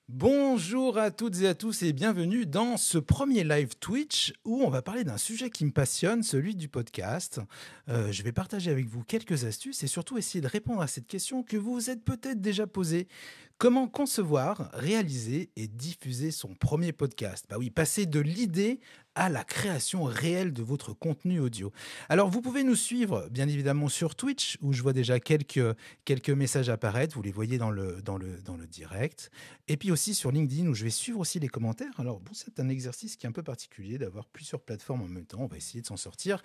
Bonjour à toutes et à tous et bienvenue dans ce premier live Twitch où on va parler d'un sujet qui me passionne, celui du podcast. Je vais partager avec vous quelques astuces et surtout essayer de répondre à cette question que vous vous êtes peut-être déjà posée. Comment concevoir, réaliser et diffuser son premier podcast? Bah oui, passer de l'idée à la création réelle de votre contenu audio. Alors vous pouvez nous suivre bien évidemment sur Twitch où je vois déjà quelques messages apparaître, vous les voyez dans le direct. Et puis aussi sur LinkedIn où je vais suivre aussi les commentaires. Alors bon, c'est un exercice qui est un peu particulier d'avoir plusieurs plateformes en même temps. On va essayer de s'en sortir.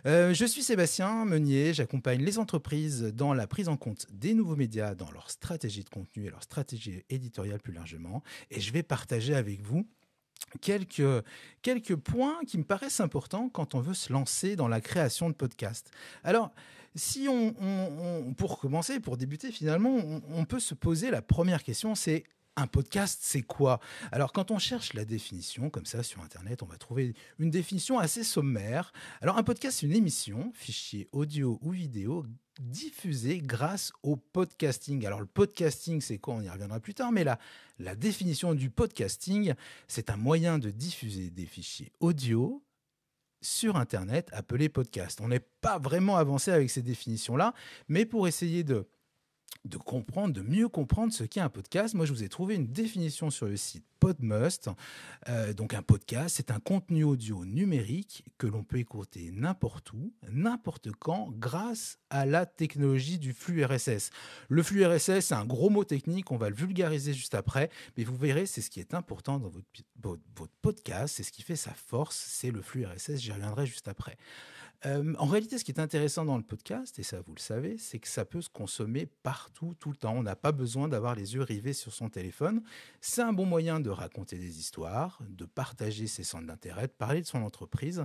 Je suis Sébastien Meunier. J'accompagne les entreprises dans la prise en compte des nouveaux médias, dans leur stratégie de contenu et leur stratégie éditoriale plus largement. Et je vais partager avec vous quelques, quelques points qui me paraissent importants quand on veut se lancer dans la création de podcasts. Alors, si pour commencer, pour débuter finalement, on peut se poser la première question, c'est un podcast, c'est quoi? Alors, quand on cherche la définition, comme ça, sur Internet, on va trouver une définition assez sommaire. Alors, un podcast, c'est une émission, fichier audio ou vidéo, diffusée grâce au podcasting. Alors, le podcasting, c'est quoi? On y reviendra plus tard, mais la définition du podcasting, c'est un moyen de diffuser des fichiers audio sur Internet appelé podcast. On n'est pas vraiment avancé avec ces définitions-là, mais pour essayer de comprendre, de mieux comprendre ce qu'est un podcast. Moi, je vous ai trouvé une définition sur le site Podmust. Donc, un podcast, c'est un contenu audio numérique que l'on peut écouter n'importe où, n'importe quand, grâce à la technologie du flux RSS. Le flux RSS, c'est un gros mot technique, on va le vulgariser juste après, mais vous verrez, c'est ce qui est important dans votre podcast, c'est ce qui fait sa force, c'est le flux RSS, j'y reviendrai juste après. En réalité, ce qui est intéressant dans le podcast, et ça vous le savez, c'est que ça peut se consommer partout, tout le temps. On n'a pas besoin d'avoir les yeux rivés sur son téléphone. C'est un bon moyen de raconter des histoires, de partager ses centres d'intérêt, de parler de son entreprise.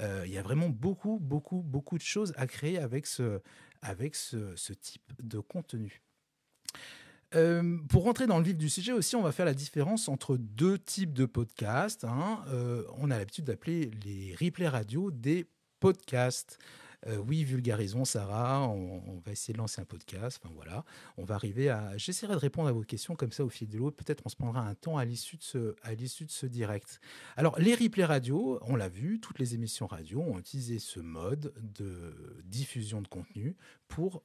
Il y a vraiment beaucoup, beaucoup, beaucoup de choses à créer avec ce type de contenu. Pour rentrer dans le vif du sujet aussi, on va faire la différence entre deux types de podcasts, hein. On a l'habitude d'appeler les replays radio des podcasts. Oui, vulgarisons, Sarah, on va essayer de lancer un podcast. Enfin voilà, on va arriver à. J'essaierai de répondre à vos questions comme ça au fil de l'eau. Peut-être on se prendra un temps à l'issue de ce direct. Alors, les replays radio, on l'a vu, toutes les émissions radio ont utilisé ce mode de diffusion de contenu pour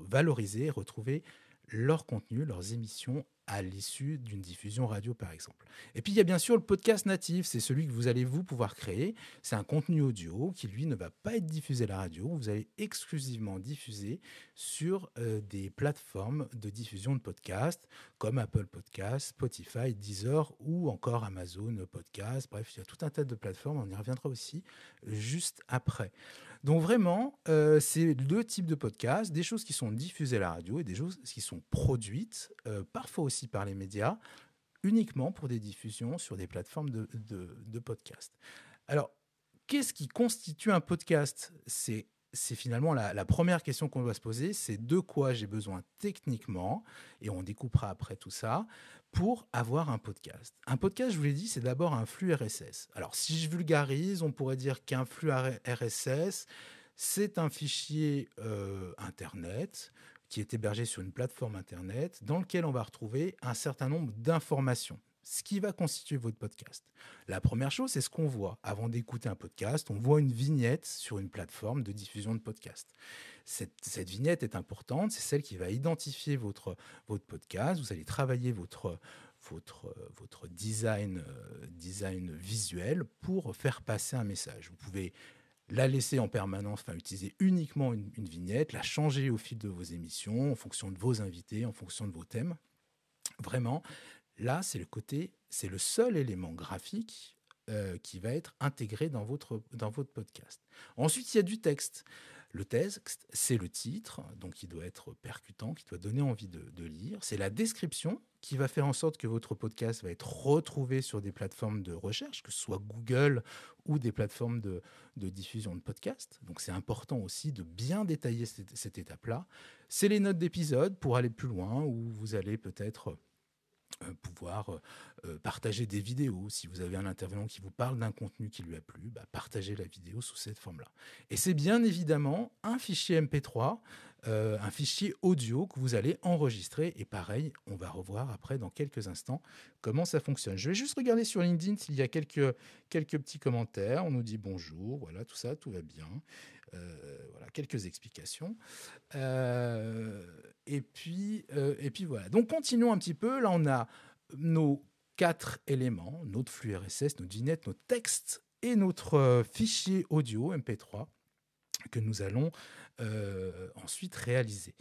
valoriser et retrouver leur contenu, leurs émissions à l'issue d'une diffusion radio, par exemple. Et puis, il y a bien sûr le podcast natif. C'est celui que vous allez vous pouvoir créer. C'est un contenu audio qui, lui, ne va pas être diffusé à la radio. Vous allez exclusivement diffuser sur des plateformes de diffusion de podcasts comme Apple Podcasts, Spotify, Deezer ou encore Amazon Podcasts. Bref, il y a tout un tas de plateformes. On y reviendra aussi juste après. Donc vraiment, c'est deux types de podcasts, des choses qui sont diffusées à la radio et des choses qui sont produites, parfois aussi par les médias, uniquement pour des diffusions sur des plateformes de podcasts. Alors, qu'est-ce qui constitue un podcast? C'est finalement la première question qu'on doit se poser, c'est de quoi j'ai besoin techniquement, et on découpera après tout ça, pour avoir un podcast. Un podcast, je vous l'ai dit, c'est d'abord un flux RSS. Alors, si je vulgarise, on pourrait dire qu'un flux RSS, c'est un fichier Internet qui est hébergé sur une plateforme Internet dans lequel on va retrouver un certain nombre d'informations, ce qui va constituer votre podcast. La première chose, c'est ce qu'on voit. Avant d'écouter un podcast, on voit une vignette sur une plateforme de diffusion de podcast. Cette vignette est importante, c'est celle qui va identifier votre podcast. Vous allez travailler votre design visuel pour faire passer un message. Vous pouvez la laisser en permanence, enfin utiliser uniquement une vignette, la changer au fil de vos émissions, en fonction de vos invités, en fonction de vos thèmes. Vraiment, là, c'est le seul élément graphique qui va être intégré dans votre podcast. Ensuite, il y a du texte. Le texte, c'est le titre, donc il doit être percutant, qui doit donner envie de lire. C'est la description qui va faire en sorte que votre podcast va être retrouvé sur des plateformes de recherche, que ce soit Google ou des plateformes de diffusion de podcasts. Donc c'est important aussi de bien détailler cette étape-là. C'est les notes d'épisode pour aller plus loin, où vous allez peut-être pouvoir partager des vidéos. Si vous avez un intervenant qui vous parle d'un contenu qui lui a plu, partagez la vidéo sous cette forme-là. Et c'est bien évidemment un fichier MP3, un fichier audio que vous allez enregistrer. Et pareil, on va revoir après dans quelques instants comment ça fonctionne. Je vais juste regarder sur LinkedIn s'il y a quelques petits commentaires. On nous dit bonjour, voilà, tout ça, tout va bien. Voilà, quelques explications. Et puis voilà. Donc continuons un petit peu. Là, on a nos 4 éléments, notre flux RSS, notre vignette, notre texte et notre fichier audio MP3 que nous allons ensuite réaliser.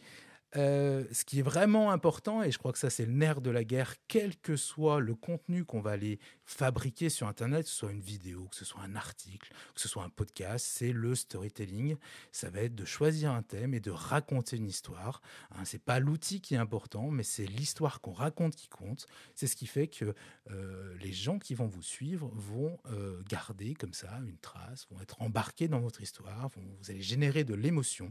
Ce qui est vraiment important, et je crois que ça c'est le nerf de la guerre, quel que soit le contenu qu'on va aller fabriquer sur Internet, que ce soit une vidéo, que ce soit un article, que ce soit un podcast, c'est le storytelling. Ça va être de choisir un thème et de raconter une histoire. Hein, c'est pas l'outil qui est important, mais c'est l'histoire qu'on raconte qui compte. C'est ce qui fait que les gens qui vont vous suivre vont garder comme ça une trace, vont être embarqués dans votre histoire, vous allez générer de l'émotion.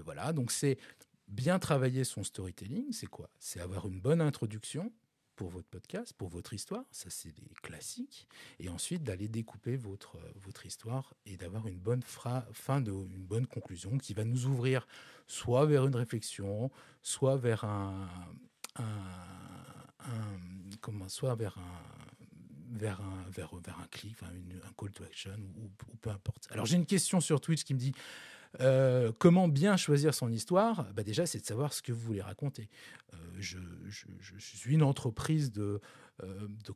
Voilà, donc c'est bien travailler son storytelling, c'est quoi? C'est avoir une bonne introduction pour votre podcast, pour votre histoire, ça c'est des classiques, et ensuite d'aller découper votre histoire et d'avoir une bonne une bonne conclusion qui va nous ouvrir soit vers une réflexion, soit vers soit vers un clic, enfin un call to action ou peu importe. Alors j'ai une question sur Twitch qui me dit comment bien choisir son histoire? Déjà, c'est de savoir ce que vous voulez raconter. Je suis une entreprise de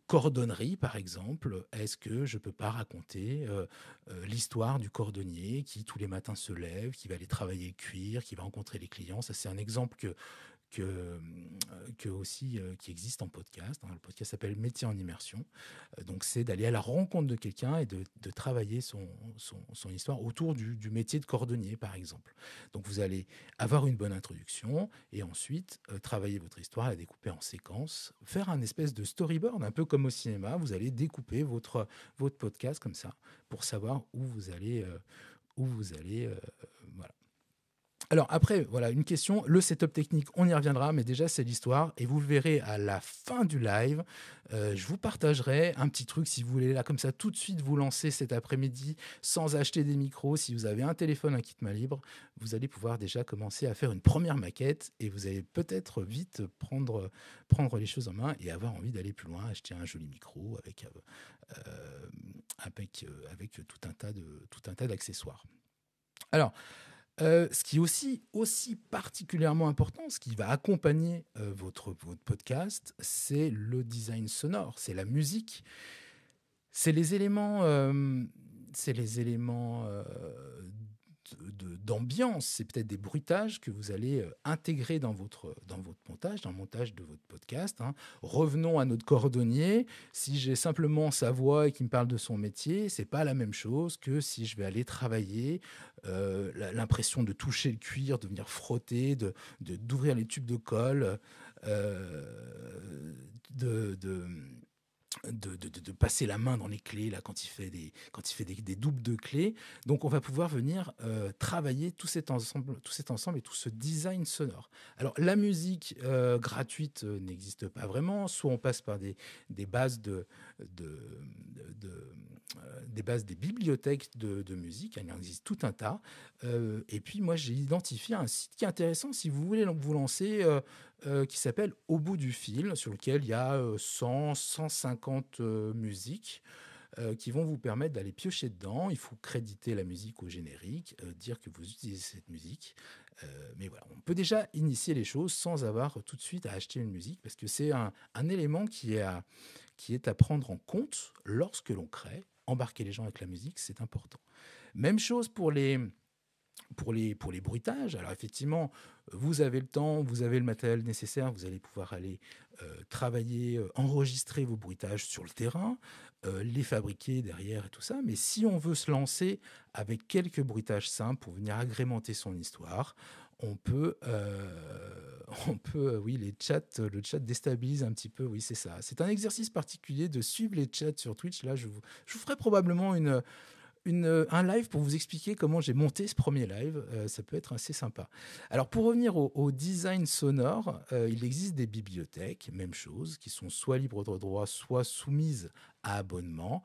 cordonnerie, par exemple. Est-ce que je ne peux pas raconter l'histoire du cordonnier qui, tous les matins, se lève, qui va aller travailler le cuir, qui va rencontrer les clients? Ça, c'est un exemple qui existe en podcast. Le podcast s'appelle Métier en immersion. Donc, c'est d'aller à la rencontre de quelqu'un et de travailler son histoire autour du métier de cordonnier, par exemple. Donc, vous allez avoir une bonne introduction et ensuite travailler votre histoire, la découper en séquences, faire un espèce de storyboard, un peu comme au cinéma. Vous allez découper votre podcast comme ça pour savoir où vous allez. Voilà. Alors après, voilà, une question, le setup technique, on y reviendra, mais déjà c'est l'histoire, et vous le verrez à la fin du live, je vous partagerai un petit truc si vous voulez là comme ça tout de suite vous lancer cet après-midi sans acheter des micros. Si vous avez un téléphone, un kit main libre, vous allez pouvoir déjà commencer à faire une première maquette, et vous allez peut-être vite prendre les choses en main et avoir envie d'aller plus loin, acheter un joli micro avec tout un tas d'accessoires. Alors, ce qui est aussi particulièrement important, ce qui va accompagner votre podcast, c'est le design sonore, c'est la musique, c'est les éléments, d'ambiance, c'est peut-être des bruitages que vous allez intégrer dans votre montage, dans le montage de votre podcast. Hein. Revenons à notre cordonnier. Si j'ai simplement sa voix et qu'il me parle de son métier, c'est pas la même chose que si je vais aller travailler, l'impression de toucher le cuir, de venir frotter, d'ouvrir les tubes de colle, de passer la main dans les clés là, quand il fait des doubles de clés. Donc on va pouvoir venir travailler tout cet ensemble et tout ce design sonore. Alors la musique gratuite n'existe pas vraiment, soit on passe par des bases des bibliothèques de musique, il en existe tout un tas. Et puis moi j'ai identifié un site qui est intéressant si vous voulez vous lancer, qui s'appelle Au bout du fil, sur lequel il y a 150 musiques qui vont vous permettre d'aller piocher dedans. Il faut créditer la musique au générique, dire que vous utilisez cette musique. Mais voilà, on peut déjà initier les choses sans avoir tout de suite à acheter une musique, parce que c'est un élément qui est à prendre en compte lorsque l'on crée. Embarquer les gens avec la musique, c'est important. Même chose pour les bruitages. Alors effectivement, vous avez le temps, vous avez le matériel nécessaire, vous allez pouvoir aller travailler, enregistrer vos bruitages sur le terrain, les fabriquer derrière et tout ça. Mais si on veut se lancer avec quelques bruitages simples pour venir agrémenter son histoire, on peut, oui, le chat déstabilise un petit peu, oui, c'est ça. C'est un exercice particulier de suivre les chats sur Twitch. Là, je vous ferai probablement un live pour vous expliquer comment j'ai monté ce premier live. Ça peut être assez sympa. Alors, pour revenir au design sonore, il existe des bibliothèques, même chose, qui sont soit libres de droit, soit soumises à abonnement.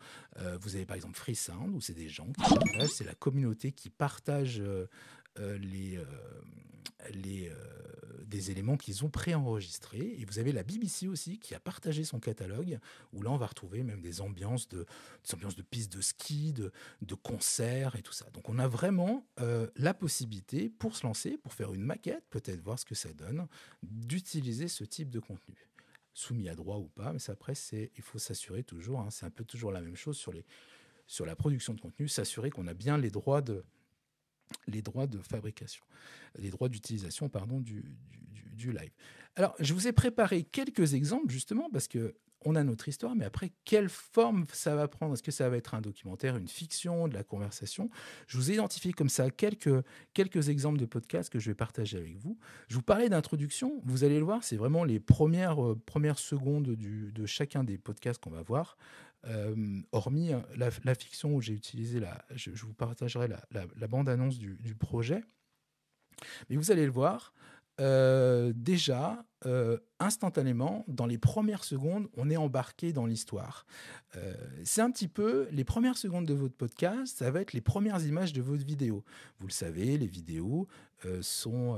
Vous avez par exemple FreeSound, où c'est des gens qui partagent, c'est la communauté qui partage des éléments qu'ils ont préenregistrés. Et vous avez la BBC aussi qui a partagé son catalogue, où là on va retrouver même des ambiances de pistes de ski, de concerts et tout ça. Donc on a vraiment la possibilité, pour se lancer, pour faire une maquette, peut-être voir ce que ça donne, d'utiliser ce type de contenu. Soumis à droit ou pas, mais après, il faut s'assurer toujours, hein, c'est un peu toujours la même chose sur la production de contenu, s'assurer qu'on a bien les droits de fabrication, les droits d'utilisation, pardon, du live. Alors, je vous ai préparé quelques exemples, justement, parce que on a notre histoire, mais après, quelle forme ça va prendre? Est-ce que ça va être un documentaire, une fiction, de la conversation? Je vous ai identifié comme ça quelques exemples de podcasts que je vais partager avec vous. Je vous parlais d'introduction. Vous allez le voir, c'est vraiment les premières secondes de chacun des podcasts qu'on va voir. Hormis la fiction où j'ai utilisé je vous partagerai la bande-annonce du projet. Mais vous allez le voir, déjà, instantanément, dans les premières secondes, on est embarqué dans l'histoire. C'est un petit peu les premières secondes de votre podcast, ça va être les premières images de votre vidéo. Vous le savez, les vidéos sont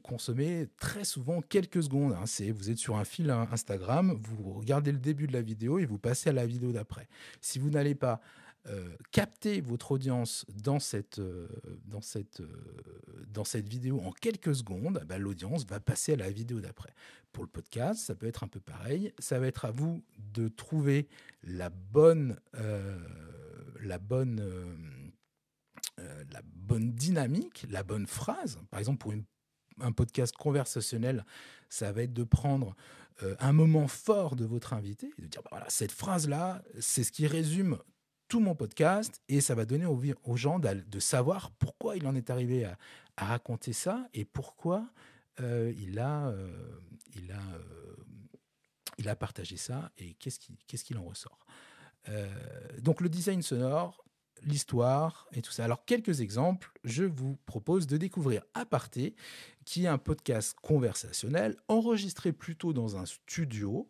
consommées très souvent quelques secondes. Hein. Vous êtes sur un fil Instagram, vous regardez le début de la vidéo et vous passez à la vidéo d'après. Si vous n'allez pas capter votre audience dans cette vidéo en quelques secondes, l'audience va passer à la vidéo d'après. Pour le podcast, ça peut être un peu pareil. Ça va être à vous de trouver la bonne dynamique, la bonne phrase. Par exemple, pour un podcast conversationnel, ça va être de prendre un moment fort de votre invité et de dire voilà, cette phrase-là, c'est ce qui résume tout mon podcast, et ça va donner aux gens de savoir pourquoi il en est arrivé à raconter ça et pourquoi il a partagé ça et qu'est-ce qu'il en ressort. Donc le design sonore, l'histoire et tout ça. Alors quelques exemples, je vous propose de découvrir Aparté, qui est un podcast conversationnel enregistré plutôt dans un studio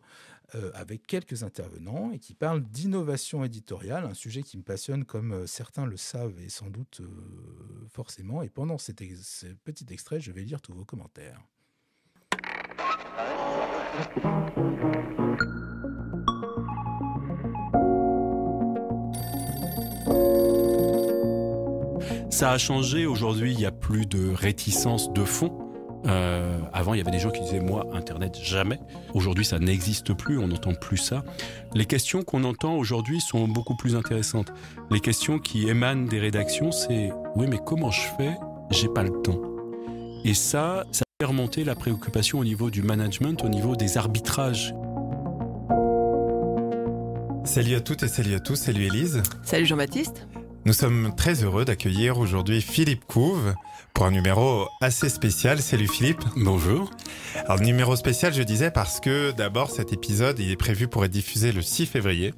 avec quelques intervenants et qui parle d'innovation éditoriale, un sujet qui me passionne comme certains le savent et sans doute forcément. Et pendant ce petit extrait, je vais lire tous vos commentaires. Ça a changé. Aujourd'hui, il n'y a plus de réticence de fond. Avant, il y avait des gens qui disaient « moi, Internet, jamais ». Aujourd'hui, ça n'existe plus, on n'entend plus ça. Les questions qu'on entend aujourd'hui sont beaucoup plus intéressantes. Les questions qui émanent des rédactions, c'est « oui, mais comment je fais? J'ai pas le temps ». Et ça fait remonter la préoccupation au niveau du management, au niveau des arbitrages. Salut à toutes et salut à tous, salut Élise. Salut Jean-Baptiste. Nous sommes très heureux d'accueillir aujourd'hui Philippe Couve pour un numéro assez spécial. Salut Philippe. Bonjour. Alors numéro spécial, je disais parce que d'abord cet épisode il est prévu pour être diffusé le 6 février.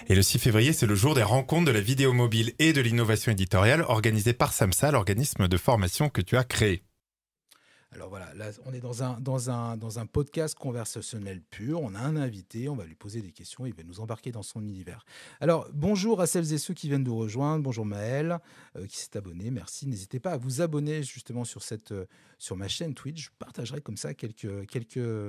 Et le 6 février, c'est le jour des rencontres de la vidéo mobile et de l'innovation éditoriale organisée par SAMSA, l'organisme de formation que tu as créé. Alors voilà, là on est dans un podcast conversationnel pur, on a un invité, on va lui poser des questions, il va nous embarquer dans son univers. Alors bonjour à celles et ceux qui viennent nous rejoindre, bonjour Maël qui s'est abonné, merci. N'hésitez pas à vous abonner justement sur ma chaîne Twitch, je partagerai comme ça quelques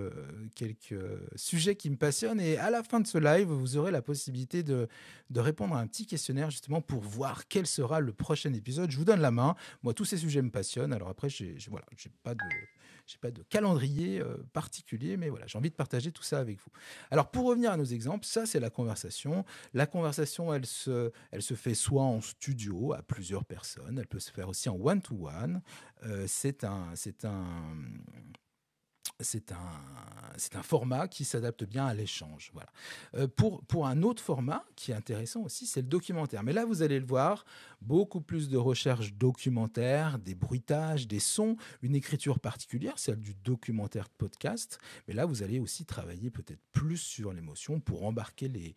sujets qui me passionnent et à la fin de ce live, vous aurez la possibilité de répondre à un petit questionnaire justement pour voir quel sera le prochain épisode. Je vous donne la main, moi tous ces sujets me passionnent, alors après j'ai pas de calendrier particulier, mais voilà, j'ai envie de partager tout ça avec vous. Alors, pour revenir à nos exemples, ça, c'est la conversation. La conversation, elle se fait soit en studio, à plusieurs personnes, elle peut se faire aussi en one-to-one. C'est un format qui s'adapte bien à l'échange. Voilà. Pour un autre format qui est intéressant aussi, c'est le documentaire. Mais là, vous allez le voir, beaucoup plus de recherche documentaire, des bruitages, des sons, une écriture particulière, celle du documentaire de podcast. Mais là, vous allez aussi travailler peut-être plus sur l'émotion pour embarquer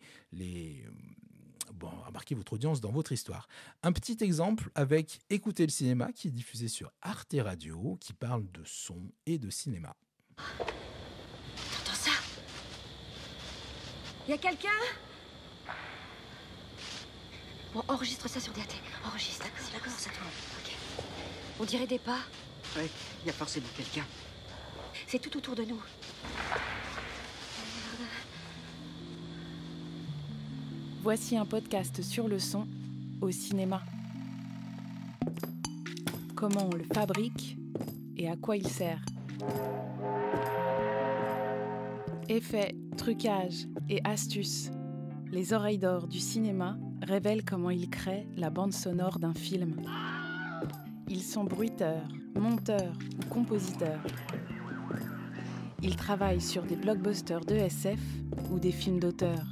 embarquer votre audience dans votre histoire. Un petit exemple avec Écoutez le cinéma qui est diffusé sur Arte Radio, qui parle de son et de cinéma. T'entends ça? Y a quelqu'un? Bon, enregistre ça sur DAT. Enregistre. C'est là comment ça tourne. Ok. On dirait des pas. Ouais, y a forcément quelqu'un. C'est tout autour de nous. Voici un podcast sur le son au cinéma. Comment on le fabrique et à quoi il sert. Effets, trucages et astuces. Les oreilles d'or du cinéma révèlent comment ils créent la bande sonore d'un film. Ils sont bruiteurs, monteurs ou compositeurs. Ils travaillent sur des blockbusters de SF ou des films d'auteur.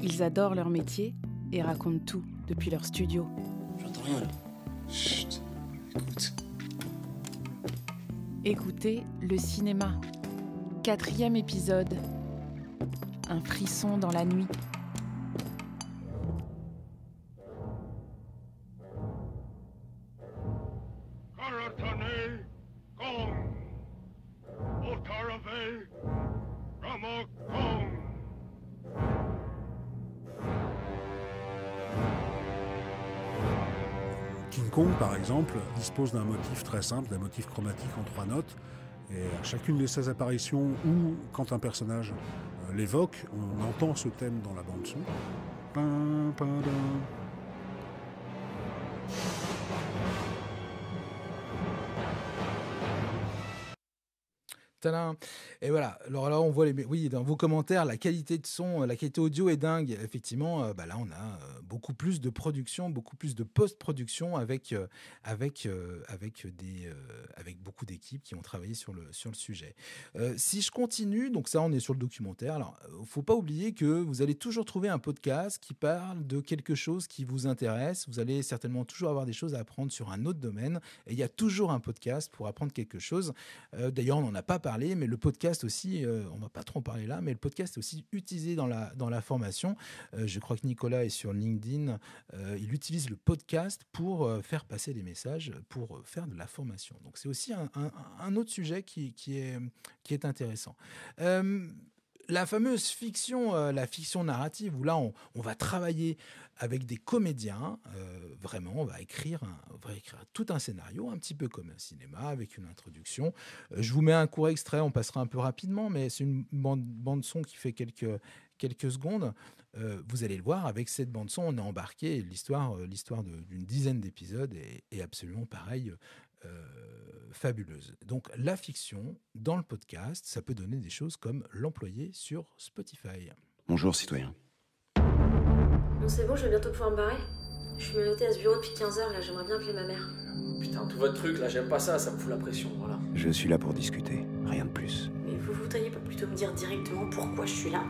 Ils adorent leur métier et racontent tout depuis leur studio. J'entends rien là. Chut, écoute. Écoutez le cinéma. 4e épisode. Un frisson dans la nuit. King Kong, par exemple, dispose d'un motif très simple, d'un motif chromatique en 3 notes. Et à chacune de ces apparitions, ou quand un personnage l'évoque, on entend ce thème dans la bande-son. Pam, pam, pam. Tadam. Et voilà, alors là on voit oui, dans vos commentaires, la qualité de son, la qualité audio est dingue. Effectivement, là on a beaucoup plus de production, beaucoup plus de post-production avec beaucoup d'équipes qui ont travaillé sur le sujet. Si je continue, donc ça on est sur le documentaire. Alors, faut pas oublier que vous allez toujours trouver un podcast qui parle de quelque chose qui vous intéresse. Vous allez certainement toujours avoir des choses à apprendre sur un autre domaine. Et il y a toujours un podcast pour apprendre quelque chose. D'ailleurs, on n'en a pas parlé, mais le podcast aussi, on va pas trop en parler là, mais le podcast est aussi utilisé dans la formation. Je crois que Nicolas est sur LinkedIn. Il utilise le podcast pour faire passer des messages, pour faire de la formation. Donc c'est aussi un autre sujet qui est intéressant. La fameuse fiction, la fiction narrative, où là on va travailler avec des comédiens, vraiment on va écrire tout un scénario, un petit peu comme un cinéma, avec une introduction. Je vous mets un court extrait, on passera un peu rapidement, mais c'est une bande son qui fait quelques secondes. Vous allez le voir, avec cette bande son, on est embarqué, l'histoire d'une dizaine d'épisodes est absolument pareille. Fabuleuse. Donc la fiction dans le podcast, ça peut donner des choses comme l'employé sur Spotify. Bonjour citoyen. Bon c'est bon, je vais bientôt pouvoir me barrer. Je suis menottée à ce bureau depuis 15h là, j'aimerais bien appeler ma mère. Putain, tout votre truc là, j'aime pas ça, ça me fout la pression, voilà. Je suis là pour discuter, rien de plus. Mais vous voudriez pas plutôt me dire directement pourquoi je suis là?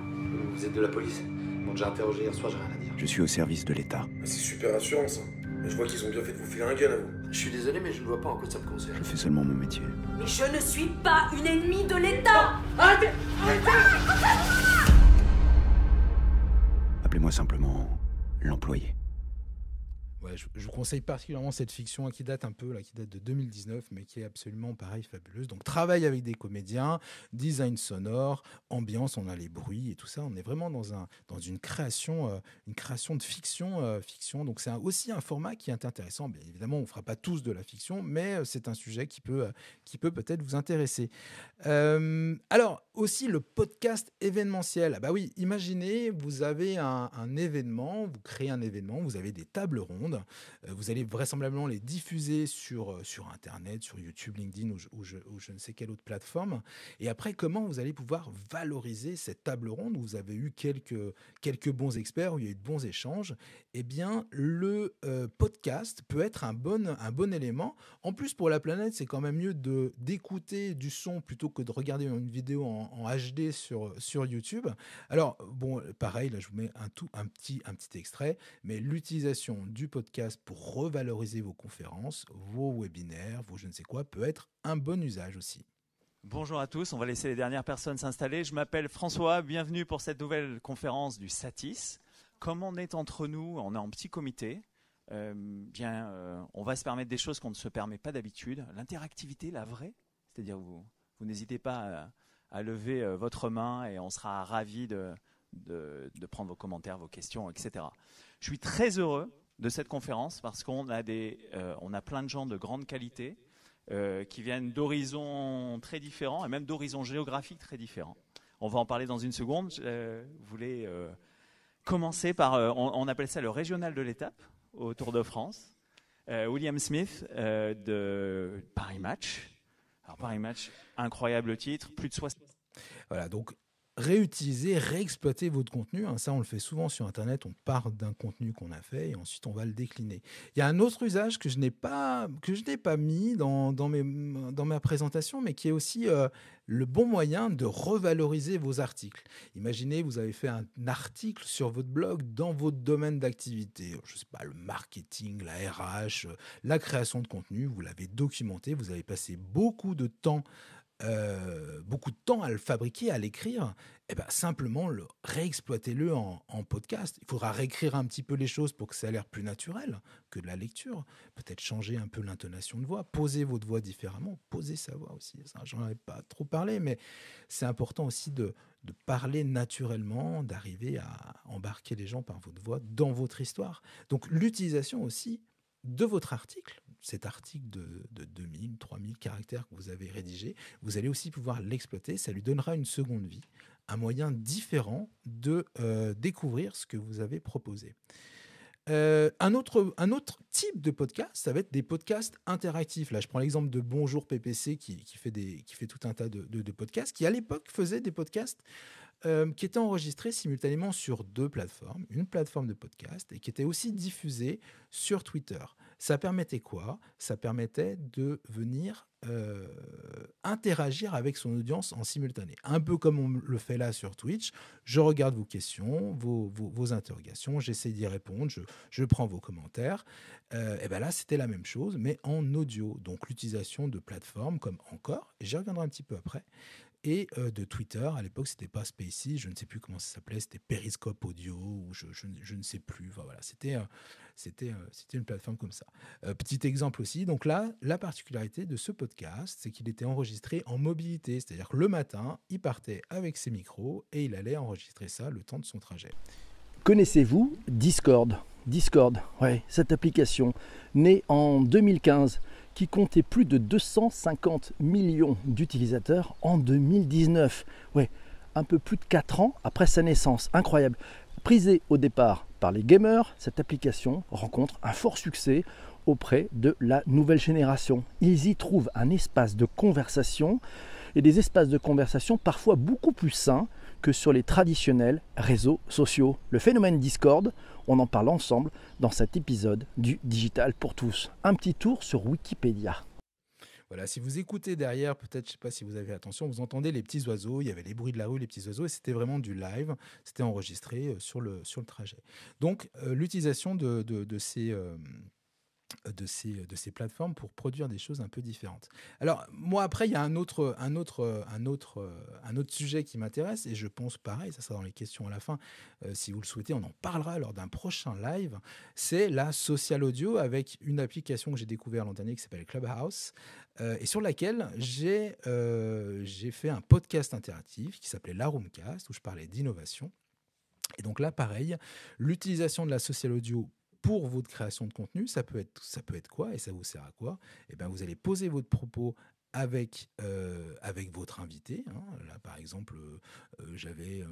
Vous êtes de la police? Ils m'ont déjà interrogé hier soir, j'ai rien à dire. Je suis au service de l'État. C'est super rassurant ça. Mais je vois qu'ils ont bien fait de vous filer un gun à vous. Je suis désolé, mais je ne vois pas en quoi ça me concerne. Je fais seulement mon métier. Mais je ne suis pas une ennemie de l'État! Arrêtez! Appelez-moi simplement l'employé. Ouais, je vous conseille particulièrement cette fiction qui date de 2019, mais qui est absolument pareil, fabuleuse. Donc, travail avec des comédiens, design sonore, ambiance, on a les bruits et tout ça. On est vraiment dans une création de fiction. Donc, c'est aussi un format qui est intéressant. Bien évidemment, on ne fera pas tous de la fiction, mais c'est un sujet qui peut peut-être vous intéresser. Alors, aussi le podcast événementiel. Ah bah oui, imaginez, vous avez un événement, vous créez un événement, vous avez des tables rondes. Vous allez vraisemblablement les diffuser sur Internet, sur YouTube, LinkedIn ou je ne sais quelle autre plateforme. Et après, comment vous allez pouvoir valoriser cette table ronde où vous avez eu quelques bons experts, où il y a eu de bons échanges? Eh bien, le podcast peut être un bon élément. En plus, pour la planète, c'est quand même mieux d'écouter du son plutôt que de regarder une vidéo en HD sur YouTube. Alors, bon, pareil, là, je vous mets un petit extrait, mais l'utilisation du podcast pour revaloriser vos conférences, vos webinaires, vos je ne sais quoi, peut être un bon usage aussi. Bonjour à tous, on va laisser les dernières personnes s'installer. Je m'appelle François, bienvenue pour cette nouvelle conférence du Satis. comme on est entre nous, on est en petit comité, on va se permettre des choses qu'on ne se permet pas d'habitude. L'interactivité, la vraie, c'est-à-dire vous n'hésitez pas à lever votre main et on sera ravis de prendre vos commentaires, vos questions, etc. Je suis très heureux de cette conférence parce qu'on a on a plein de gens de grande qualité qui viennent d'horizons très différents et même d'horizons géographiques très différents. On va en parler dans une seconde. Je voulais commencer par, on appelle ça le régional de l'étape au Tour de France. William Smith de Paris Match. Alors Paris Match, incroyable titre, plus de 60. Voilà, donc réutiliser, réexploiter votre contenu. Ça, on le fait souvent sur Internet. On part d'un contenu qu'on a fait et ensuite on va le décliner. Il y a un autre usage que je n'ai pas mis dans ma présentation, mais qui est aussi le bon moyen de revaloriser vos articles. Imaginez, vous avez fait un article sur votre blog dans votre domaine d'activité. Je ne sais pas, le marketing, la RH, la création de contenu. Vous l'avez documenté. Vous avez passé beaucoup de temps à le fabriquer, à l'écrire, simplement réexploitez-le en podcast. Il faudra réécrire un petit peu les choses pour que ça ait l'air plus naturel que de la lecture. Peut-être changer un peu l'intonation de voix, poser votre voix différemment, poser sa voix aussi. Ça, j'en avais pas trop parlé, mais c'est important aussi de parler naturellement, d'arriver à embarquer les gens par votre voix dans votre histoire. Donc l'utilisation aussi de votre article, cet article de 2000, 3000 caractères que vous avez rédigé, vous allez aussi pouvoir l'exploiter. Ça lui donnera une seconde vie, un moyen différent de découvrir ce que vous avez proposé. Un autre type de podcast, ça va être des podcasts interactifs. Là, je prends l'exemple de Bonjour PPC qui fait tout un tas de podcasts, qui à l'époque faisait des podcasts qui étaient enregistrés simultanément sur 2 plateformes, une plateforme de podcast et qui était aussi diffusée sur Twitter. Ça permettait quoi ? Ça permettait de venir interagir avec son audience en simultané. Un peu comme on le fait là sur Twitch. Je regarde vos questions, vos interrogations, j'essaie d'y répondre, je prends vos commentaires. Et là, c'était la même chose, mais en audio. Donc, l'utilisation de plateformes comme Encore, et j'y reviendrai un petit peu après, et de Twitter. À l'époque, c'était pas Spaces, je ne sais plus comment ça s'appelait, c'était Periscope Audio, ou je ne sais plus. Enfin, voilà, c'était une plateforme comme ça. Petit exemple aussi, donc là, la particularité de ce podcast, c'est qu'il était enregistré en mobilité, c'est-à-dire que le matin, il partait avec ses micros et il allait enregistrer ça le temps de son trajet. Connaissez-vous Discord ? Discord, ouais, cette application née en 2015 qui comptait plus de 250 millions d'utilisateurs en 2019. Ouais, un peu plus de 4 ans après sa naissance. Incroyable. Prisée au départ par les gamers, cette application rencontre un fort succès auprès de la nouvelle génération. Ils y trouvent un espace de conversation et des espaces de conversation parfois beaucoup plus sains que sur les traditionnels réseaux sociaux. Le phénomène Discord, on en parle ensemble dans cet épisode du Digital pour tous. Un petit tour sur Wikipédia. Voilà, si vous écoutez derrière, peut-être, je ne sais pas si vous avez attention, vous entendez les petits oiseaux, il y avait les bruits de la rue, les petits oiseaux, et c'était vraiment du live, c'était enregistré sur le trajet. Donc, l'utilisation de ces plateformes pour produire des choses un peu différentes. Alors moi après il y a un autre sujet qui m'intéresse et je pense pareil, ça sera dans les questions à la fin, si vous le souhaitez on en parlera lors d'un prochain live, c'est la social audio avec une application que j'ai découvert l'an dernier qui s'appelle Clubhouse et sur laquelle j'ai fait un podcast interactif qui s'appelait La Roomcast où je parlais d'innovation et donc là pareil, l'utilisation de la social audio pour votre création de contenu, ça peut être quoi et ça vous sert à quoi ? Eh bien, vous allez poser votre propos avec votre invité. Là, par exemple, j'avais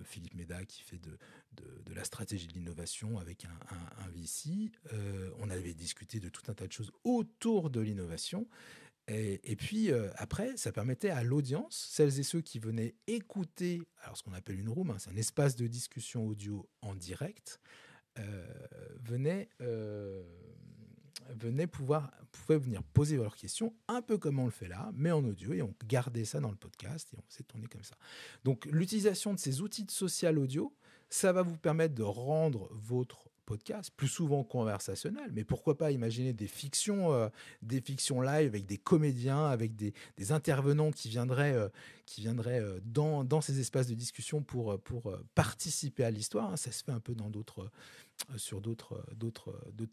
Philippe Méda qui fait de la stratégie de l'innovation avec un VC. On avait discuté de tout un tas de choses autour de l'innovation. Et puis, après, ça permettait à l'audience, celles et ceux qui venaient écouter, alors ce qu'on appelle une room, c'est un espace de discussion audio en direct, pouvaient venir poser leurs questions, un peu comme on le fait là, mais en audio, et on gardait ça dans le podcast, et on s'est tourné comme ça. Donc, l'utilisation de ces outils de social audio, ça va vous permettre de rendre votre podcast, plus souvent conversationnelles, mais pourquoi pas imaginer des fictions live avec des comédiens, avec des intervenants qui viendraient dans ces espaces de discussion pour participer à l'histoire. Ça se fait un peu dans sur d'autres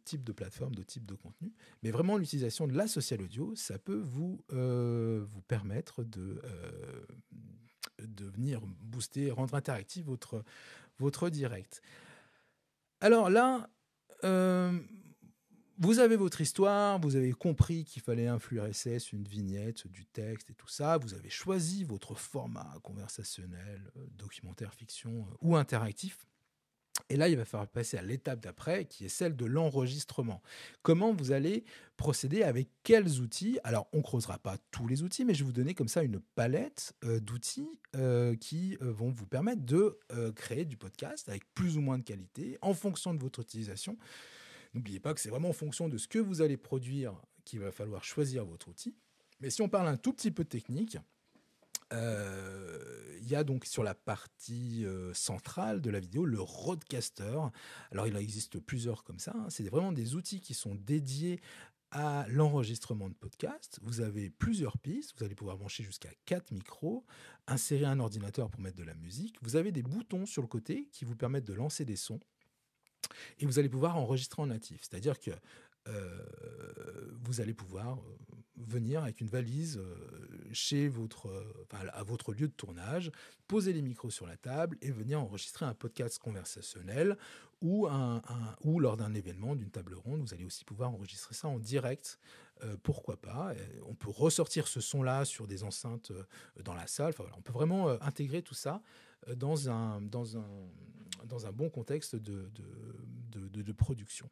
types de plateformes, d'autres types de contenus. Mais vraiment, l'utilisation de la social audio, ça peut vous permettre de venir booster, rendre interactif votre direct. Alors là, vous avez votre histoire, vous avez compris qu'il fallait un flux RSS, une vignette, du texte et tout ça. Vous avez choisi votre format conversationnel, documentaire, fiction ou interactif. Et là, il va falloir passer à l'étape d'après, qui est celle de l'enregistrement. Comment vous allez procéder, avec quels outils? Alors, on ne creusera pas tous les outils, mais je vais vous donner comme ça une palette d'outils qui vont vous permettre de créer du podcast avec plus ou moins de qualité en fonction de votre utilisation. N'oubliez pas que c'est vraiment en fonction de ce que vous allez produire qu'il va falloir choisir votre outil. Mais si on parle un tout petit peu de technique, il y a donc sur la partie centrale de la vidéo le Rodecaster. Alors il en existe plusieurs comme ça, hein. C'est vraiment des outils qui sont dédiés à l'enregistrement de podcast. Vous avez plusieurs pistes, vous allez pouvoir brancher jusqu'à 4 micros, insérer un ordinateur pour mettre de la musique. Vous avez des boutons sur le côté qui vous permettent de lancer des sons et vous allez pouvoir enregistrer en natif. C'est-à-dire que vous allez pouvoir venir avec une valise à votre lieu de tournage, poser les micros sur la table et venir enregistrer un podcast conversationnel ou lors d'un événement, d'une table ronde. Vous allez aussi pouvoir enregistrer ça en direct. Pourquoi pas? On peut ressortir ce son-là sur des enceintes dans la salle. Enfin, voilà, on peut vraiment intégrer tout ça dans un bon contexte de production.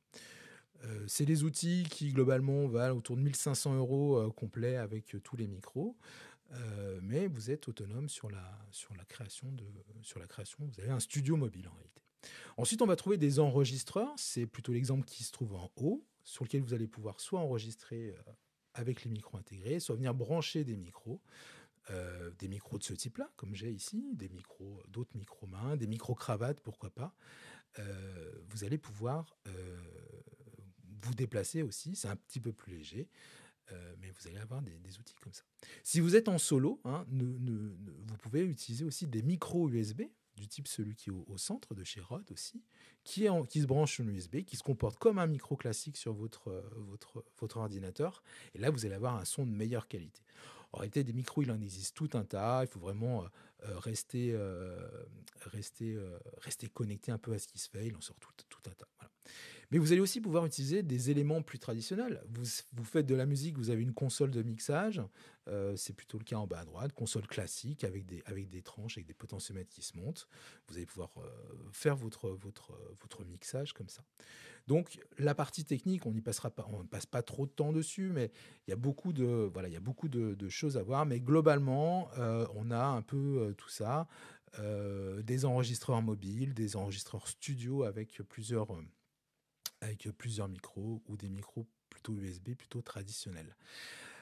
C'est des outils qui, globalement, valent autour de 1 500 € complets avec tous les micros. Mais vous êtes autonome sur la création. Vous avez un studio mobile, en réalité. Ensuite, on va trouver des enregistreurs. C'est plutôt l'exemple qui se trouve en haut, sur lequel vous allez pouvoir soit enregistrer avec les micros intégrés, soit venir brancher des micros de ce type-là, comme j'ai ici, d'autres micros mains, des micros cravates, pourquoi pas. Vous allez pouvoir vous déplacer aussi, c'est un petit peu plus léger, mais vous allez avoir des outils comme ça. Si vous êtes en solo, hein, vous pouvez utiliser aussi des micros USB, du type celui qui est au centre de chez Rode aussi, qui se branche sur l'USB, qui se comporte comme un micro classique sur votre ordinateur, et là vous allez avoir un son de meilleure qualité. En réalité, des micros, il en existe tout un tas. Il faut vraiment rester connecté un peu à ce qui se fait. Il en sort tout un tas. Voilà. Mais vous allez aussi pouvoir utiliser des éléments plus traditionnels. Vous faites de la musique, vous avez une console de mixage. C'est plutôt le cas en bas à droite. Console classique avec des tranches, avec des potentiomètres qui se montent. Vous allez pouvoir faire votre mixage comme ça. Donc, la partie technique, on ne passe pas trop de temps dessus, mais il y a beaucoup de choses à voir. Mais globalement, on a un peu tout ça. Des enregistreurs mobiles, des enregistreurs studio avec plusieurs micros ou des micros plutôt USB, plutôt traditionnels.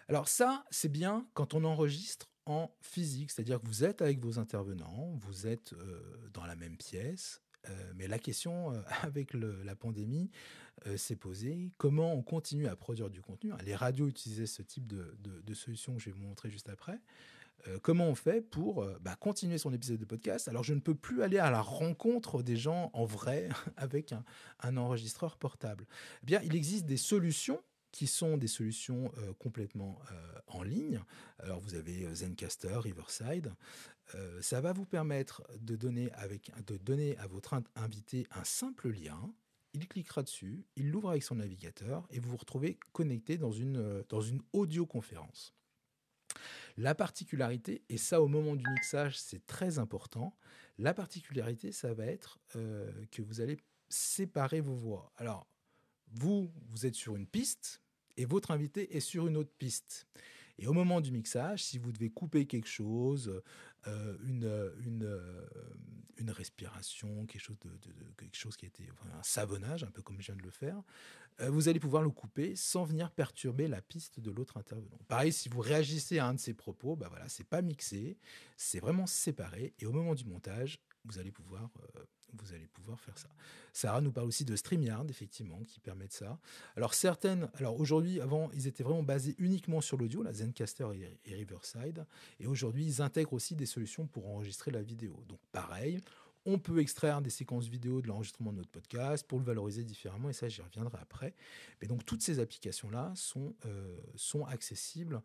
Alors ça, c'est bien quand on enregistre en physique, c'est-à-dire que vous êtes avec vos intervenants, vous êtes dans la même pièce. Mais la question avec la pandémie s'est posée, comment on continue à produire du contenu? Les radios utilisaient ce type de solution que je vais vous montrer juste après. Comment on fait pour continuer son épisode de podcast? Alors je ne peux plus aller à la rencontre des gens en vrai avec un enregistreur portable. Eh bien, il existe des solutions qui sont des solutions complètement en ligne. Alors vous avez Zencastr, Riverside. Ça va vous permettre de donner à votre invité un simple lien. Il cliquera dessus, il l'ouvre avec son navigateur et vous vous retrouvez connecté dans une audioconférence. La particularité, et ça au moment du mixage c'est très important, la particularité ça va être que vous allez séparer vos voix. Alors vous êtes sur une piste et votre invité est sur une autre piste. Et au moment du mixage, si vous devez couper quelque chose, une respiration, quelque chose qui a été un savonnage, un peu comme je viens de le faire, vous allez pouvoir le couper sans venir perturber la piste de l'autre intervenant. Pareil, si vous réagissez à un de ses propos, c'est pas mixé, c'est vraiment séparé. Et au moment du montage, vous allez pouvoir faire ça. Sarah nous parle aussi de StreamYard, effectivement, qui permet de ça. Alors aujourd'hui, avant, ils étaient vraiment basés uniquement sur l'audio, la Zencastr et Riverside, et aujourd'hui, ils intègrent aussi des solutions pour enregistrer la vidéo. Donc pareil, on peut extraire des séquences vidéo de l'enregistrement de notre podcast pour le valoriser différemment, et ça, j'y reviendrai après. Mais donc, toutes ces applications-là sont accessibles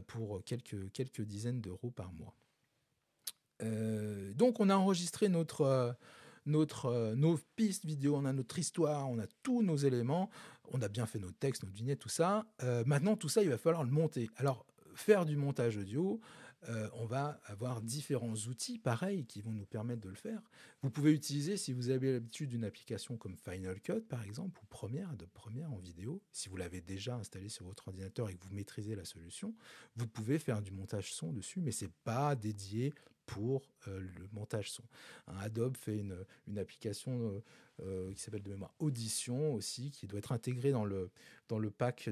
pour quelques dizaines d'euros par mois. Donc, on a enregistré nos pistes vidéo, on a notre histoire, on a tous nos éléments, on a bien fait nos textes, notre vignette, tout ça. Maintenant, tout ça, il va falloir le monter. Alors, faire du montage audio, on va avoir différents outils, pareil, qui vont nous permettre de le faire. Vous pouvez utiliser, si vous avez l'habitude d'une application comme Final Cut, par exemple, ou Adobe Premiere en vidéo, si vous l'avez déjà installé sur votre ordinateur et que vous maîtrisez la solution, vous pouvez faire du montage son dessus, mais c'est pas dédié pour le montage son. Adobe fait une application qui s'appelle de mémoire Audition aussi, qui doit être intégrée dans le pack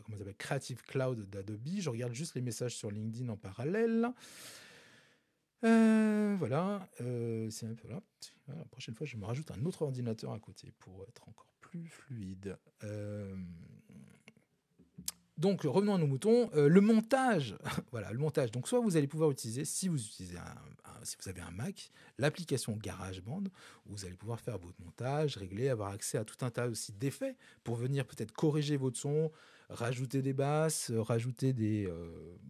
comment ça s'appelle, Creative Cloud d'Adobe. Je regarde juste les messages sur LinkedIn en parallèle. Voilà. La prochaine fois, je me rajoute un autre ordinateur à côté pour être encore plus fluide. Donc, revenons à nos moutons. Le montage. Voilà, le montage. Donc, soit vous allez pouvoir utiliser, si vous avez un Mac, l'application GarageBand, où vous allez pouvoir faire votre montage, régler, avoir accès à tout un tas aussi d'effets pour venir peut-être corriger votre son, rajouter des basses,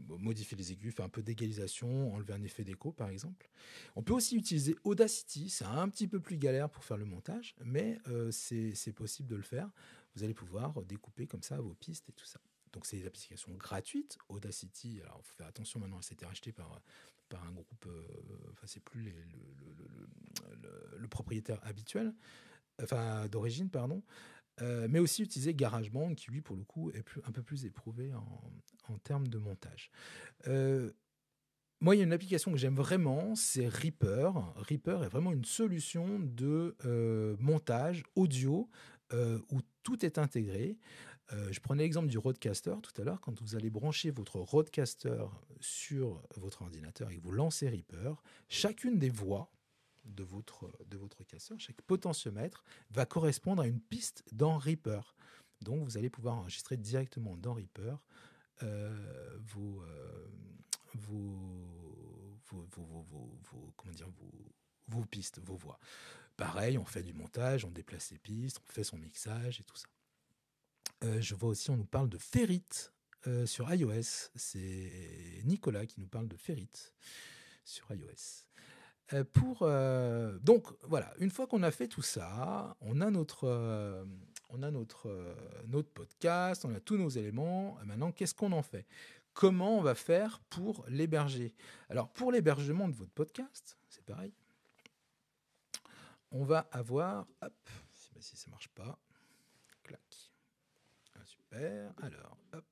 modifier les aigus, faire un peu d'égalisation, enlever un effet d'écho, par exemple. On peut aussi utiliser Audacity. C'est un petit peu plus galère pour faire le montage, mais c'est possible de le faire. Vous allez pouvoir découper comme ça vos pistes et tout ça. Donc, c'est des applications gratuites. Audacity, alors il faut faire attention maintenant, c'était racheté par un groupe, c'est plus le propriétaire habituel, d'origine, pardon. Mais aussi utiliser GarageBand, qui lui, pour le coup, est un peu plus éprouvé en termes de montage. Moi, il y a une application que j'aime vraiment, c'est Reaper. Reaper est vraiment une solution de montage audio où tout est intégré. Je prenais l'exemple du Rodecaster tout à l'heure. Quand vous allez brancher votre Rodecaster sur votre ordinateur et que vous lancez Reaper, chacune des voix de votre caster, chaque potentiomètre va correspondre à une piste dans Reaper. Donc, vous allez pouvoir enregistrer directement dans Reaper vos pistes, vos voix. Pareil, on fait du montage, on déplace les pistes, on fait son mixage et tout ça. Je vois aussi, on nous parle de Ferrit sur iOS. C'est Nicolas qui nous parle de Ferrit sur iOS. Donc voilà, une fois qu'on a fait tout ça, on a notre podcast, on a tous nos éléments. Maintenant, qu'est-ce qu'on en fait ? Comment on va faire pour l'héberger ? Alors, pour l'hébergement de votre podcast, c'est pareil. On va avoir... Hop, si ça ne marche pas. Clac. Super. Alors, hop,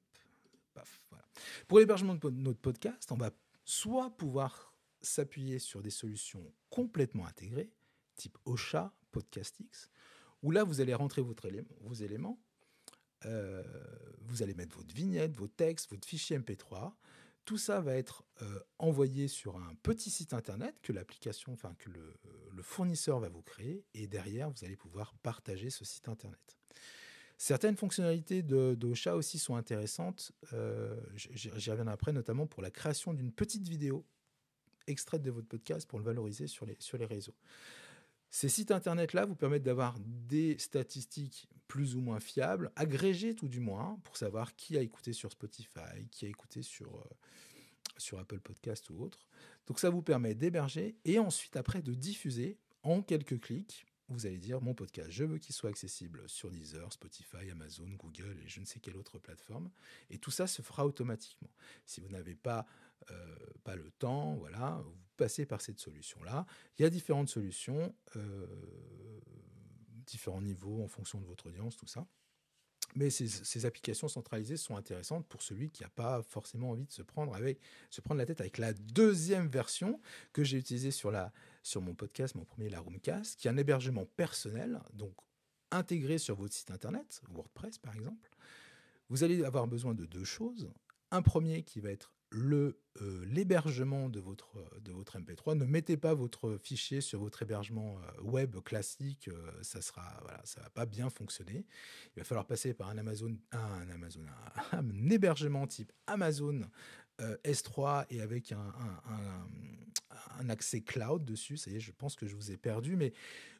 paf, voilà. Pour l'hébergement de notre podcast, on va soit pouvoir s'appuyer sur des solutions complètement intégrées, type Ocha, PodcastX, où là, vous allez rentrer vos éléments, vous allez mettre votre vignette, vos textes, votre fichier MP3. Tout ça va être envoyé sur un petit site internet que l'application, que le fournisseur va vous créer, et derrière, vous allez pouvoir partager ce site internet. Certaines fonctionnalités d'Ocha aussi sont intéressantes. J'y reviendrai après, notamment pour la création d'une petite vidéo extraite de votre podcast pour le valoriser sur les réseaux. Ces sites internet-là vous permettent d'avoir des statistiques plus ou moins fiables, agrégées tout du moins, pour savoir qui a écouté sur Spotify, qui a écouté sur Apple Podcast ou autre. Donc ça vous permet d'héberger et ensuite après de diffuser en quelques clics. Vous allez dire, mon podcast, je veux qu'il soit accessible sur Deezer, Spotify, Amazon, Google et je ne sais quelle autre plateforme. Et tout ça se fera automatiquement. Si vous n'avez pas le temps, voilà, vous passez par cette solution-là. Il y a différentes solutions, différents niveaux en fonction de votre audience, tout ça. Mais ces applications centralisées sont intéressantes pour celui qui n'a pas forcément envie de se prendre la tête avec la deuxième version que j'ai utilisée sur mon podcast, mon premier, la Roomcast, qui est un hébergement personnel, donc intégré sur votre site internet, WordPress par exemple. Vous allez avoir besoin de deux choses. Un premier qui va être l'hébergement de votre MP3. Ne mettez pas votre fichier sur votre hébergement web classique, ça va pas bien fonctionner. Il va falloir passer par un hébergement type Amazon S3 et avec un accès cloud dessus. Ça y est, je pense que je vous ai perdu, mais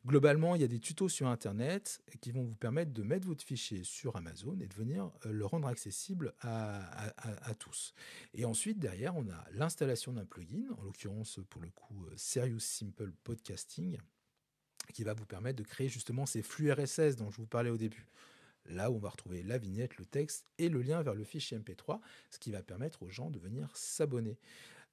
globalement, il y a des tutos sur Internet qui vont vous permettre de mettre votre fichier sur Amazon et de venir le rendre accessible à tous. Et ensuite, derrière, on a l'installation d'un plugin, en l'occurrence, pour le coup, Serious Simple Podcasting, qui va vous permettre de créer justement ces flux RSS dont je vous parlais au début. Là où on va retrouver la vignette, le texte et le lien vers le fichier MP3, ce qui va permettre aux gens de venir s'abonner.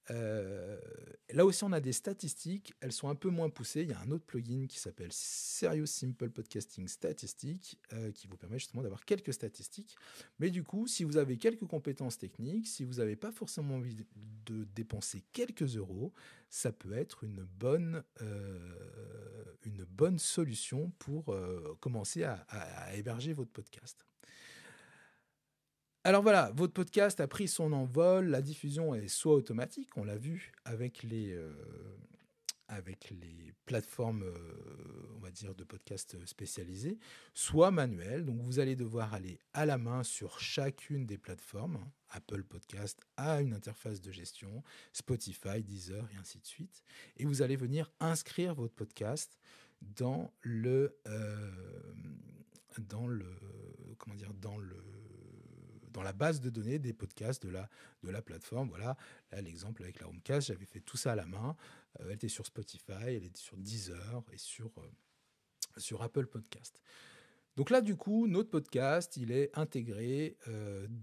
Là aussi, on a des statistiques, elles sont un peu moins poussées. Il y a un autre plugin qui s'appelle Serious Simple Podcasting Statistics qui vous permet justement d'avoir quelques statistiques. Mais du coup, si vous avez quelques compétences techniques, si vous n'avez pas forcément envie de dépenser quelques euros, ça peut être une bonne solution pour commencer à héberger votre podcast. Alors voilà, votre podcast a pris son envol, la diffusion est soit automatique, on l'a vu avec les plateformes, on va dire, de podcasts spécialisés, soit manuelle. Donc vous allez devoir aller à la main sur chacune des plateformes. Apple Podcast a une interface de gestion, Spotify, Deezer et ainsi de suite. Et vous allez venir inscrire votre podcast dans la base de données des podcasts de la plateforme. Voilà, là, l'exemple avec la Roomcast, j'avais fait tout ça à la main. Elle était sur Spotify, elle était sur Deezer et sur Apple Podcast. Donc là, du coup, notre podcast, il est intégré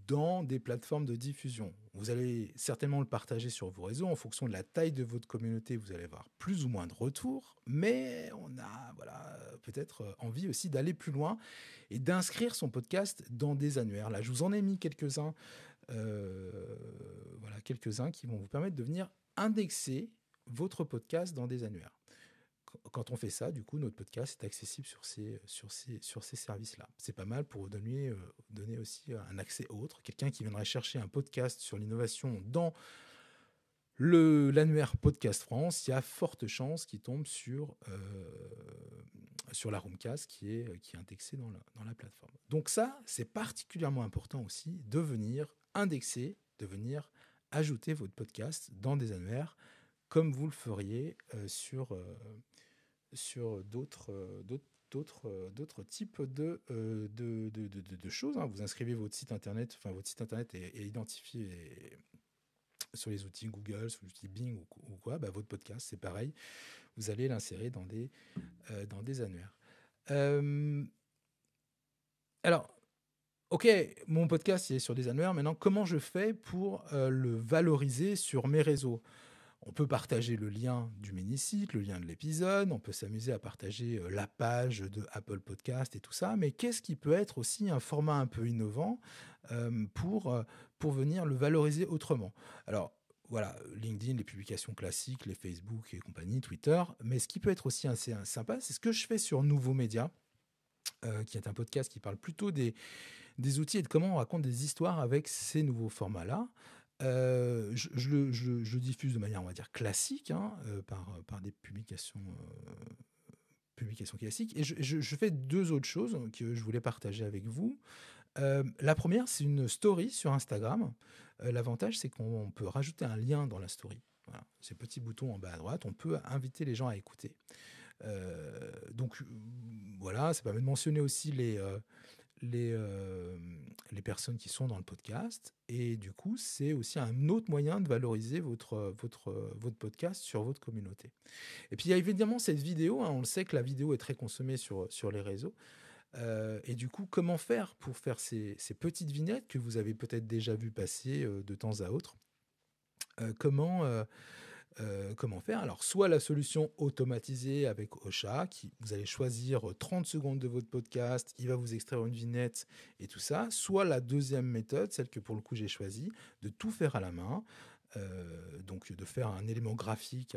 dans des plateformes de diffusion. Vous allez certainement le partager sur vos réseaux. En fonction de la taille de votre communauté, vous allez avoir plus ou moins de retours. Mais on a peut-être envie aussi d'aller plus loin et d'inscrire son podcast dans des annuaires. Là, je vous en ai mis quelques-uns. Quelques-uns qui vont vous permettre de venir indexer votre podcast dans des annuaires. Quand on fait ça, du coup, notre podcast est accessible sur ces services-là. C'est pas mal pour donner aussi un accès autre. Quelqu'un qui viendrait chercher un podcast sur l'innovation dans l'annuaire Podcast France, il y a forte chance qu'il tombe sur la Roomcast qui est indexée dans la plateforme. Donc ça, c'est particulièrement important aussi de venir indexer, de venir ajouter votre podcast dans des annuaires comme vous le feriez sur d'autres types de choses. Vous inscrivez votre site internet, votre site internet est identifié sur les outils Google, sur l'outil Bing ou quoi. Votre podcast, c'est pareil. Vous allez l'insérer dans des annuaires. Alors, ok, mon podcast il est sur des annuaires. Maintenant, comment je fais pour le valoriser sur mes réseaux ? On peut partager le lien du mini-site, le lien de l'épisode, on peut s'amuser à partager la page de Apple Podcast et tout ça, mais qu'est-ce qui peut être aussi un format un peu innovant pour venir le valoriser autrement ? Alors, voilà, LinkedIn, les publications classiques, les Facebook et compagnie, Twitter, mais ce qui peut être aussi assez sympa, c'est ce que je fais sur Nouveaux Médias, qui est un podcast qui parle plutôt des outils et de comment on raconte des histoires avec ces nouveaux formats-là. Je diffuse de manière, on va dire, classique, par des publications classiques. Et je fais deux autres choses que je voulais partager avec vous. La première, c'est une story sur Instagram. L'avantage, c'est qu'on peut rajouter un lien dans la story. Voilà. Ces petits boutons en bas à droite, on peut inviter les gens à écouter. Donc, voilà, ça permet de mentionner aussi les personnes qui sont dans le podcast, et du coup c'est aussi un autre moyen de valoriser votre podcast sur votre communauté. Et puis il y a évidemment cette vidéo, on le sait que la vidéo est très consommée sur les réseaux, et du coup comment faire pour faire ces petites vignettes que vous avez peut-être déjà vu passer de temps à autre. Comment faire ? Alors, soit la solution automatisée avec Ocha, vous allez choisir 30 secondes de votre podcast, il va vous extraire une vignette et tout ça, soit la deuxième méthode, celle que pour le coup j'ai choisie, de tout faire à la main. Donc de faire un élément graphique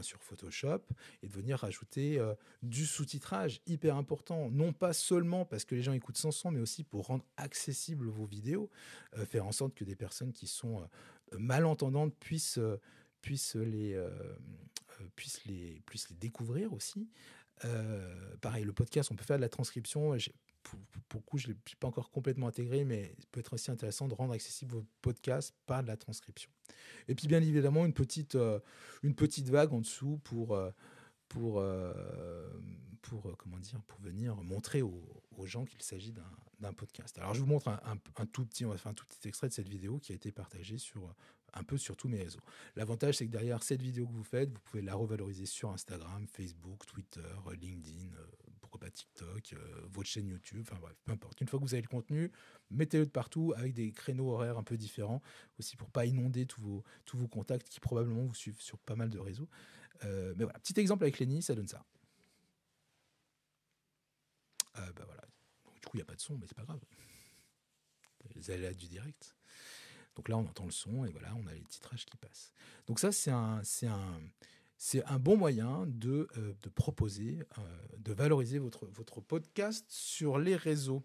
sur Photoshop et de venir rajouter du sous-titrage hyper important, non pas seulement parce que les gens écoutent sans son, mais aussi pour rendre accessibles vos vidéos, faire en sorte que des personnes qui sont malentendantes puissent les découvrir aussi. Pareil, le podcast, on peut faire de la transcription. Pour le coup, je ne l'ai pas encore complètement intégré, mais il peut être aussi intéressant de rendre accessible vos podcasts par de la transcription. Et puis, bien évidemment, une petite vague en dessous pour venir montrer aux gens qu'il s'agit d'un podcast. Alors, je vous montre un tout petit extrait de cette vidéo qui a été partagée un peu sur tous mes réseaux. L'avantage, c'est que derrière cette vidéo que vous faites, vous pouvez la revaloriser sur Instagram, Facebook, Twitter, LinkedIn, pourquoi pas TikTok, votre chaîne YouTube, enfin bref, peu importe. Une fois que vous avez le contenu, mettez-le de partout avec des créneaux horaires un peu différents, aussi pour pas inonder tous vos contacts qui probablement vous suivent sur pas mal de réseaux. Mais voilà, petit exemple avec Lenny, ça donne ça. Voilà. Donc, du coup, il n'y a pas de son, mais c'est pas grave. Les aléas du direct. Donc là, on entend le son et voilà, on a les titrages qui passent. Donc ça, c'est un bon moyen de proposer, de valoriser votre podcast sur les réseaux.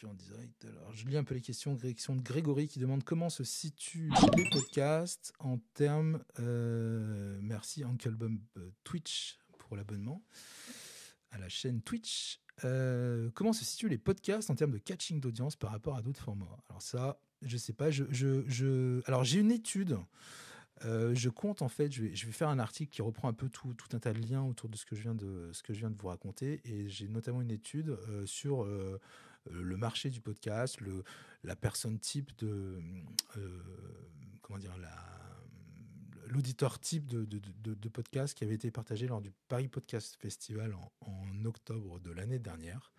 En direct. Alors, je lis un peu les questions. Question de Grégory qui demande comment se situent les podcasts en termes. Merci Uncle Bump Twitch pour l'abonnement à la chaîne Twitch. Comment se situent les podcasts en termes de catching d'audience par rapport à d'autres formats? Alors ça, je sais pas. Alors j'ai une étude. Je compte en fait. Je vais faire un article qui reprend un peu tout un tas de liens autour de ce que je viens de vous raconter. Et j'ai notamment une étude sur le marché du podcast, la personne type l'auditeur type de podcast qui avait été partagé lors du Paris Podcast Festival en octobre de l'année dernière.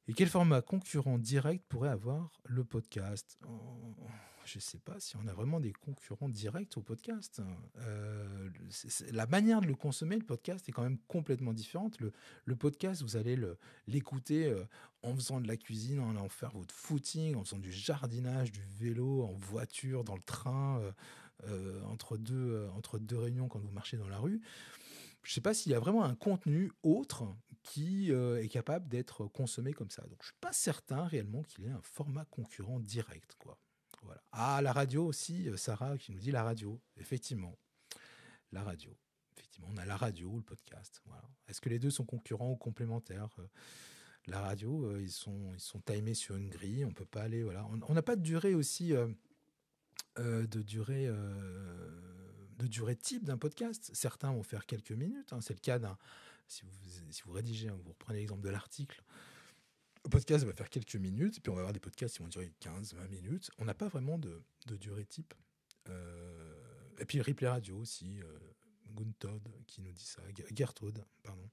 Et quel format concurrent direct pourrait avoir le podcast? Je ne sais pas si on a vraiment des concurrents directs au podcast. La manière de le consommer, le podcast, est quand même complètement différente. Le podcast, vous allez l'écouter en faisant de la cuisine, en allant faire votre footing, en faisant du jardinage, du vélo, en voiture, dans le train, entre deux réunions quand vous marchez dans la rue. Je ne sais pas s'il y a vraiment un contenu autre qui est capable d'être consommé comme ça. Donc, je ne suis pas certain réellement qu'il y ait un format concurrent direct, quoi. Voilà. Ah, la radio aussi, Sarah qui nous dit la radio. Effectivement, la radio. Effectivement, on a la radio, le podcast. Voilà. Est-ce que les deux sont concurrents ou complémentaires? La radio, ils sont timés sur une grille. On peut pas aller. Voilà. On n'a pas de durée aussi. De durée type d'un podcast. Certains vont faire quelques minutes. C'est le cas si vous rédigez, vous reprenez l'exemple de l'article, le podcast va faire quelques minutes, et puis on va avoir des podcasts qui vont durer 15-20 minutes. On n'a pas vraiment de durée type. Et puis le replay radio aussi, Guntod qui nous dit ça, Gertrude, pardon,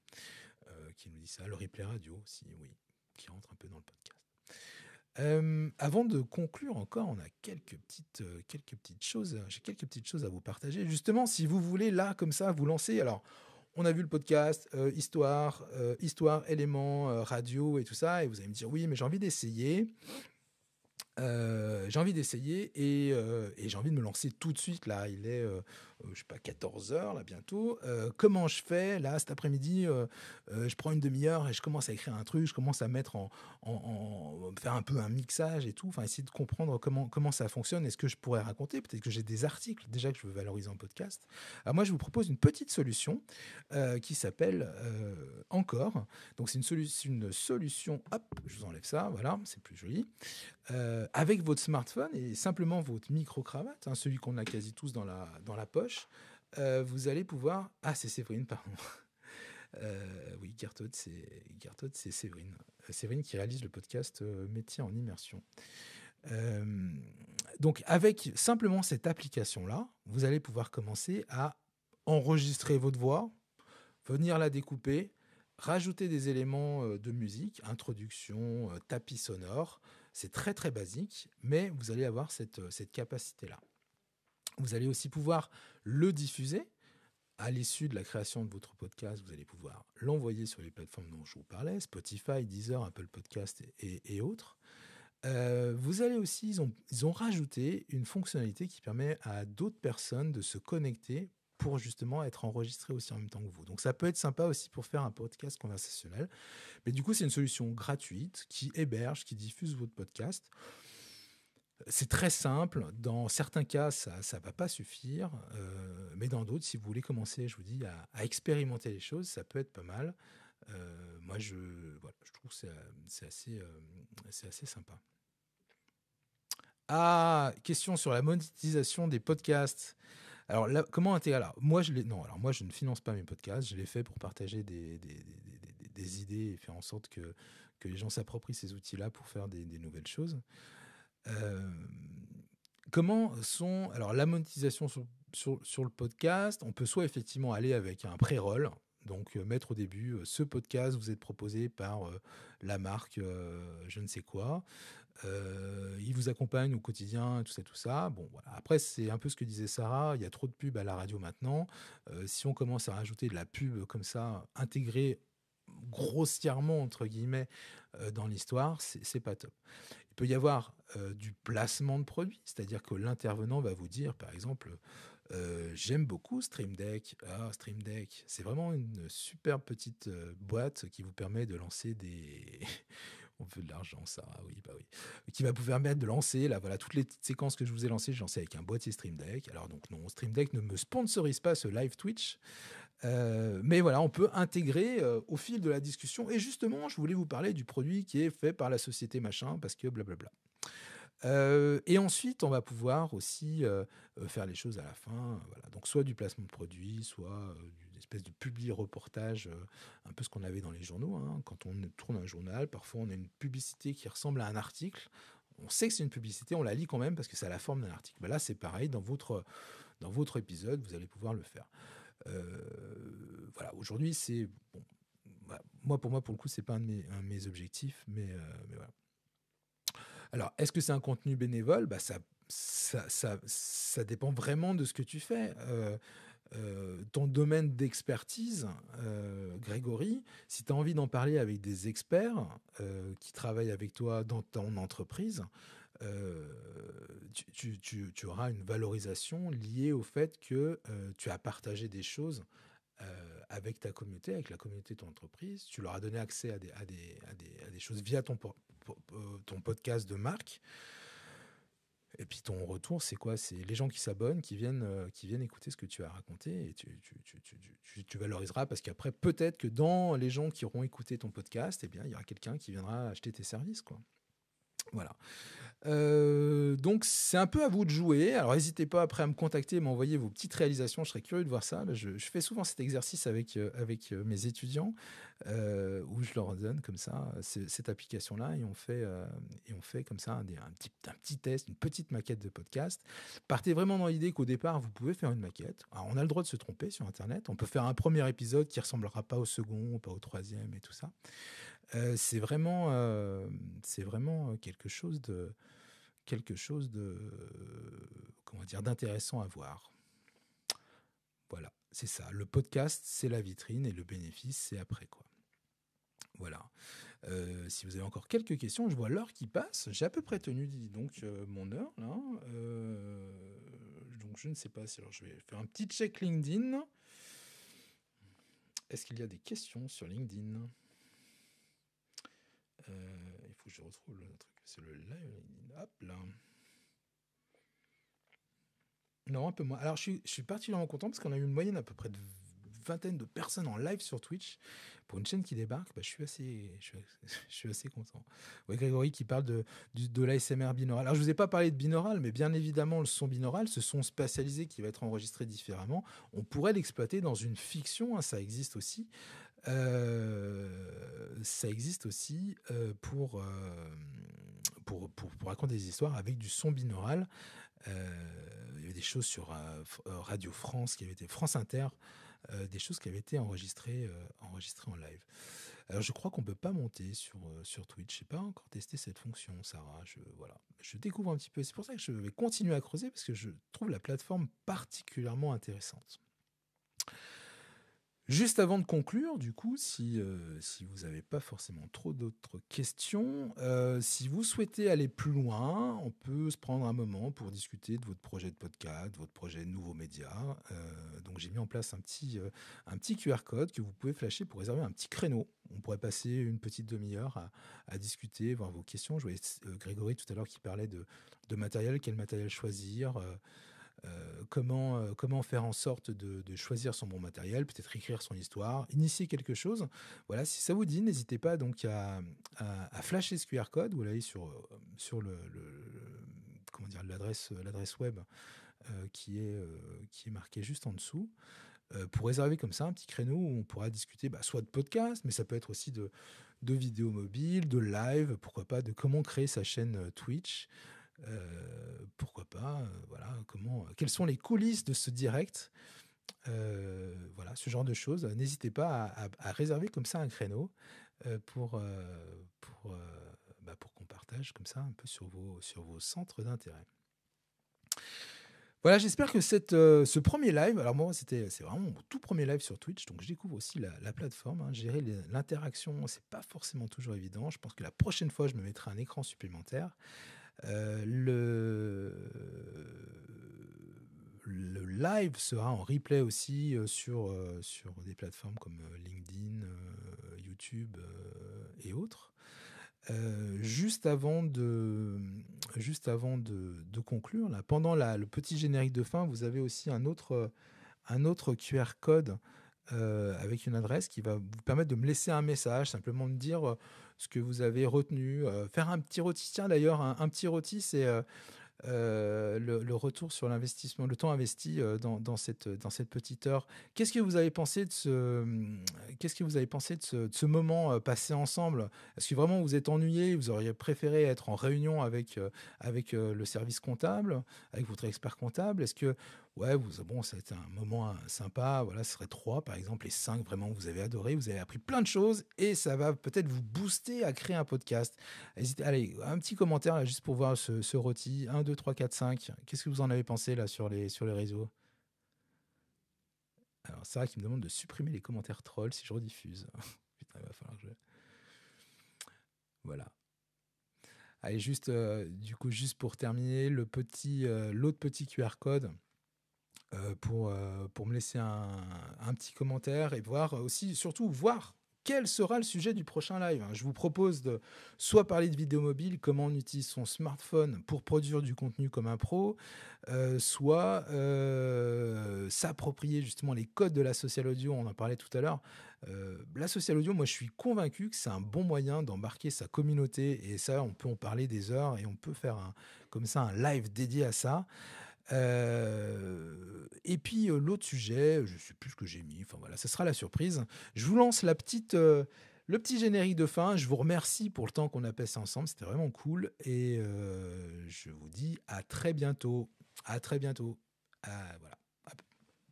qui nous dit ça, le replay radio aussi, oui, qui rentre un peu dans le podcast. Avant de conclure encore, on a quelques petites choses. J'ai quelques petites choses à vous partager. Justement, si vous voulez là comme ça vous lancer. Alors, on a vu le podcast, histoire, éléments, radio et tout ça, et vous allez me dire oui, mais j'ai envie d'essayer. Et j'ai envie de me lancer tout de suite. Là, il est, je sais pas, 14h là bientôt. Comment je fais là cet après-midi? Je prends une demi-heure et je commence à écrire un truc. Je commence à mettre faire un peu un mixage et tout. Enfin, essayer de comprendre comment ça fonctionne. Est-ce que je pourrais raconter? Peut-être que j'ai des articles déjà que je veux valoriser en podcast. Alors moi, je vous propose une petite solution qui s'appelle Encore. Donc c'est une solution. Hop, je vous enlève ça. Voilà, c'est plus joli. Avec votre smartphone et simplement votre micro-cravate, celui qu'on a quasi tous dans la poche, vous allez pouvoir... Ah, c'est Séverine, pardon. Oui, Gertrude, c'est Séverine. Séverine qui réalise le podcast Métier en immersion. Donc, avec simplement cette application-là, vous allez pouvoir commencer à enregistrer votre voix, venir la découper, rajouter des éléments de musique, introduction, tapis sonore. C'est très très basique, mais vous allez avoir cette capacité-là. Vous allez aussi pouvoir le diffuser à l'issue de la création de votre podcast, vous allez pouvoir l'envoyer sur les plateformes dont je vous parlais, Spotify, Deezer, Apple Podcast et autres. Vous allez aussi, ils ont rajouté une fonctionnalité qui permet à d'autres personnes de se connecter pour justement être enregistrées aussi en même temps que vous. Donc ça peut être sympa aussi pour faire un podcast conversationnel. Mais du coup, c'est une solution gratuite qui héberge, qui diffuse votre podcast. C'est très simple. Dans certains cas, ça ne va pas suffire. Mais dans d'autres, si vous voulez commencer, je vous dis, à expérimenter les choses, ça peut être pas mal. Moi, je trouve que c'est assez sympa. Ah, question sur la monétisation des podcasts. Alors, là, comment intégrer ? Alors, moi, je ne finance pas mes podcasts. Je l'ai fait pour partager des idées et faire en sorte que les gens s'approprient ces outils-là pour faire des nouvelles choses. Alors, la monétisation sur le podcast, on peut soit effectivement aller avec un pré-roll, donc mettre au début ce podcast vous êtes proposé par la marque je ne sais quoi, il vous accompagne au quotidien, tout ça. Bon, voilà. Après, c'est un peu ce que disait Sarah, il y a trop de pubs à la radio maintenant. Si on commence à rajouter de la pub comme ça, intégrée grossièrement entre guillemets dans l'histoire, c'est pas top. Il peut y avoir du placement de produits, c'est-à-dire que l'intervenant va vous dire, par exemple, j'aime beaucoup Stream Deck. Stream Deck, c'est vraiment une super petite boîte qui vous permet de lancer des... On veut de l'argent, Sarah, oui, bah oui. Qui va vous permettre de lancer, là, voilà, toutes les petites séquences que je vous ai lancées, j'ai lancé avec un boîtier Stream Deck. Alors donc non, Stream Deck ne me sponsorise pas ce live Twitch. Mais voilà, on peut intégrer au fil de la discussion. Et justement, je voulais vous parler du produit qui est fait par la société machin, parce que blablabla. Et ensuite, on va pouvoir aussi faire les choses à la fin. Voilà. Donc, soit du placement de produits, soit une espèce de publi-reportage, un peu ce qu'on avait dans les journaux. Hein. Quand on tourne un journal, parfois on a une publicité qui ressemble à un article. On sait que c'est une publicité, on la lit quand même parce que ça a la forme d'un article. Ben là, c'est pareil, dans votre épisode, vous allez pouvoir le faire. Voilà, aujourd'hui, c'est... Bon, voilà. Pour moi, pour le coup, c'est pas un de mes objectifs, mais voilà. Alors, est-ce que c'est un contenu bénévole ? Bah, ça dépend vraiment de ce que tu fais. Ton domaine d'expertise, Grégory, si tu as envie d'en parler avec des experts qui travaillent avec toi dans ton entreprise, tu auras une valorisation liée au fait que tu as partagé des choses avec ta communauté, avec la communauté de ton entreprise. Tu leur as donné accès à des choses via ton podcast de marque. Et puis ton retour, c'est quoi ? C'est les gens qui s'abonnent, qui viennent écouter ce que tu as raconté, et tu valoriseras, parce qu'après, peut-être que dans les gens qui auront écouté ton podcast, eh bien, il y aura quelqu'un qui viendra acheter tes services, quoi. Voilà. Donc c'est un peu à vous de jouer. Alors n'hésitez pas après à me contacter, m'envoyer vos petites réalisations. Je serais curieux de voir ça. Là, je fais souvent cet exercice avec mes étudiants où je leur donne comme ça cette application-là et on fait comme ça un petit test, une petite maquette de podcast. Partez vraiment dans l'idée qu'au départ vous pouvez faire une maquette. Alors, on a le droit de se tromper sur Internet. On peut faire un premier épisode qui ressemblera pas au second, pas au troisième et tout ça. C'est vraiment quelque chose de comment dire, d'intéressant à voir. Voilà, c'est ça. Le podcast, c'est la vitrine et le bénéfice, c'est après, quoi. Voilà. Si vous avez encore quelques questions, je vois l'heure qui passe. J'ai à peu près tenu donc mon heure là. Donc je ne sais pas si alors je vais faire un petit check LinkedIn. Est-ce qu'il y a des questions sur LinkedIn ? Il faut que je retrouve le truc. C'est le live. Hop là. Non, un peu moins. Alors, je suis particulièrement content parce qu'on a eu une moyenne à peu près de vingtaine de personnes en live sur Twitch pour une chaîne qui débarque. Bah, je suis assez content. Ouais, Grégory qui parle de l'ASMR binaural. Alors, je vous ai pas parlé de binaural, mais bien évidemment, le son binaural, ce son spatialisé qui va être enregistré différemment, on pourrait l'exploiter dans une fiction. Hein, ça existe aussi. Pour raconter des histoires avec du son binaural. Il y avait des choses sur Radio France, qui avait été France Inter, des choses qui avaient été enregistrées en live. Alors je crois qu'on peut pas monter sur Twitch. J'ai pas encore testé cette fonction, Sarah. Je découvre un petit peu. C'est pour ça que je vais continuer à creuser parce que je trouve la plateforme particulièrement intéressante. Juste avant de conclure, du coup, si vous n'avez pas forcément trop d'autres questions, si vous souhaitez aller plus loin, on peut se prendre un moment pour discuter de votre projet de podcast, de votre projet de nouveaux médias. Donc j'ai mis en place un petit QR code que vous pouvez flasher pour réserver un petit créneau. On pourrait passer une petite demi-heure à discuter, voir vos questions. Je voyais Grégory tout à l'heure qui parlait de matériel, quel matériel choisir. Comment faire en sorte de choisir son bon matériel, peut-être écrire son histoire, initier quelque chose. Voilà, si ça vous dit, n'hésitez pas donc à flasher ce QR code ou à aller sur l'adresse web qui est marquée juste en dessous. Pour réserver comme ça un petit créneau où on pourra discuter soit de podcast, mais ça peut être aussi de vidéos mobiles, de live, pourquoi pas, de comment créer sa chaîne Twitch. Pourquoi pas, voilà, quelles sont les coulisses de ce direct, voilà, ce genre de choses. N'hésitez pas à réserver comme ça un créneau pour qu'on partage comme ça un peu sur vos centres d'intérêt. Voilà, j'espère que ce premier live, alors moi c'est vraiment mon tout premier live sur Twitch, donc je découvre aussi la plateforme, hein, gérer l'interaction, c'est pas forcément toujours évident. Je pense que la prochaine fois je me mettrai un écran supplémentaire. Le live sera en replay aussi sur des plateformes comme LinkedIn, YouTube et autres. Juste avant de conclure, là, pendant le petit générique de fin, vous avez aussi un autre QR code avec une adresse qui va vous permettre de me laisser un message, simplement me dire ce que vous avez retenu, faire un petit rôti. Tiens, d'ailleurs, un petit rôti, c'est le retour sur l'investissement, le temps investi dans cette petite heure. Qu'est-ce que vous avez pensé de ce moment passé ensemble? Est-ce que vraiment vous êtes ennuyé? Vous auriez préféré être en réunion avec le service comptable, avec votre expert comptable? Est-ce que ça a été un moment sympa, voilà, ce serait 3 par exemple, et 5 vraiment vous avez adoré, vous avez appris plein de choses et ça va peut-être vous booster à créer un podcast. Hésitez, allez, un petit commentaire là, juste pour voir ce rôti. 1, 2, 3, 4, 5. Qu'est-ce que vous en avez pensé là sur les réseaux? Alors Sarah qui me demande de supprimer les commentaires trolls si je rediffuse. Putain, il va falloir que je... Voilà. Allez, juste pour terminer, l'autre petit QR code. Pour me laisser un petit commentaire et surtout voir quel sera le sujet du prochain live. Je vous propose de soit parler de vidéo mobile, comment on utilise son smartphone pour produire du contenu comme un pro, soit s'approprier justement les codes de la social audio, on en parlait tout à l'heure. La social audio, moi je suis convaincu que c'est un bon moyen d'embarquer sa communauté et ça, on peut en parler des heures et on peut faire un live dédié à ça. Et puis l'autre sujet, je ne sais plus ce que j'ai mis, enfin voilà, ce sera la surprise. Je vous lance le petit générique de fin. Je vous remercie pour le temps qu'on a passé ensemble, c'était vraiment cool. Et je vous dis à très bientôt. À très bientôt. Voilà.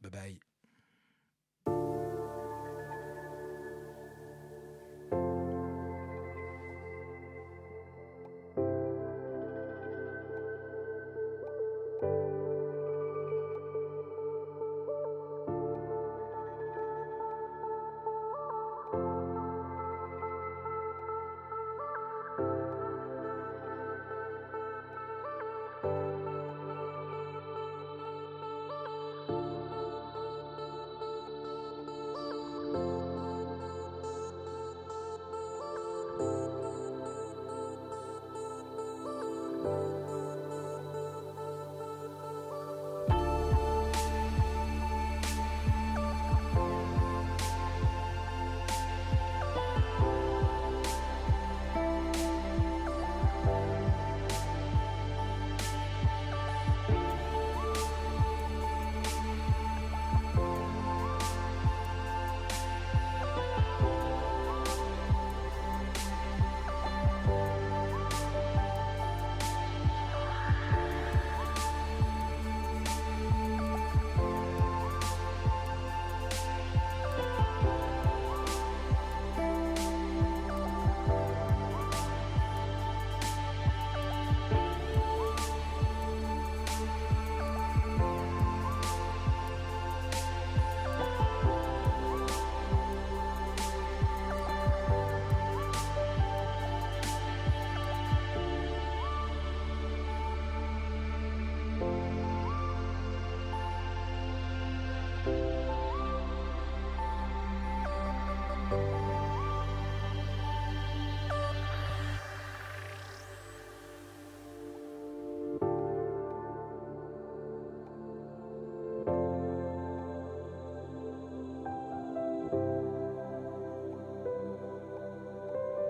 Bye bye.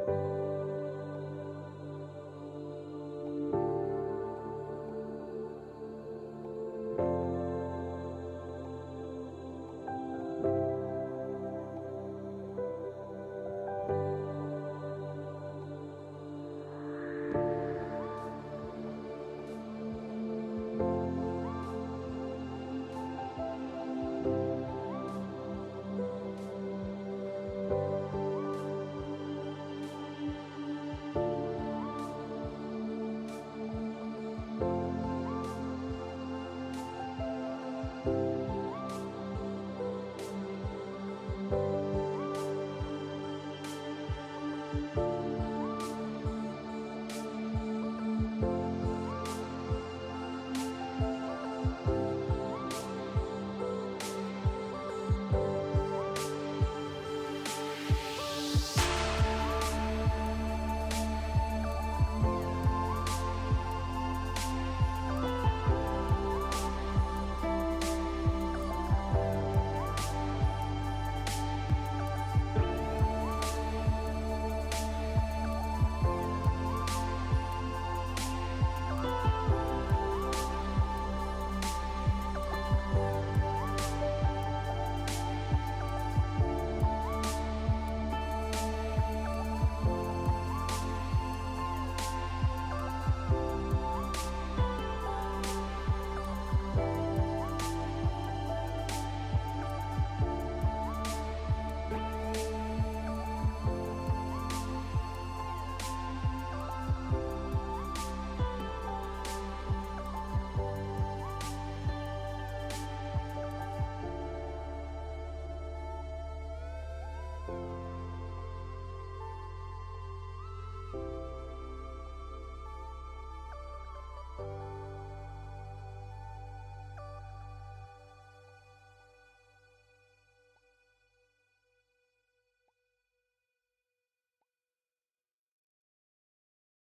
Thank you.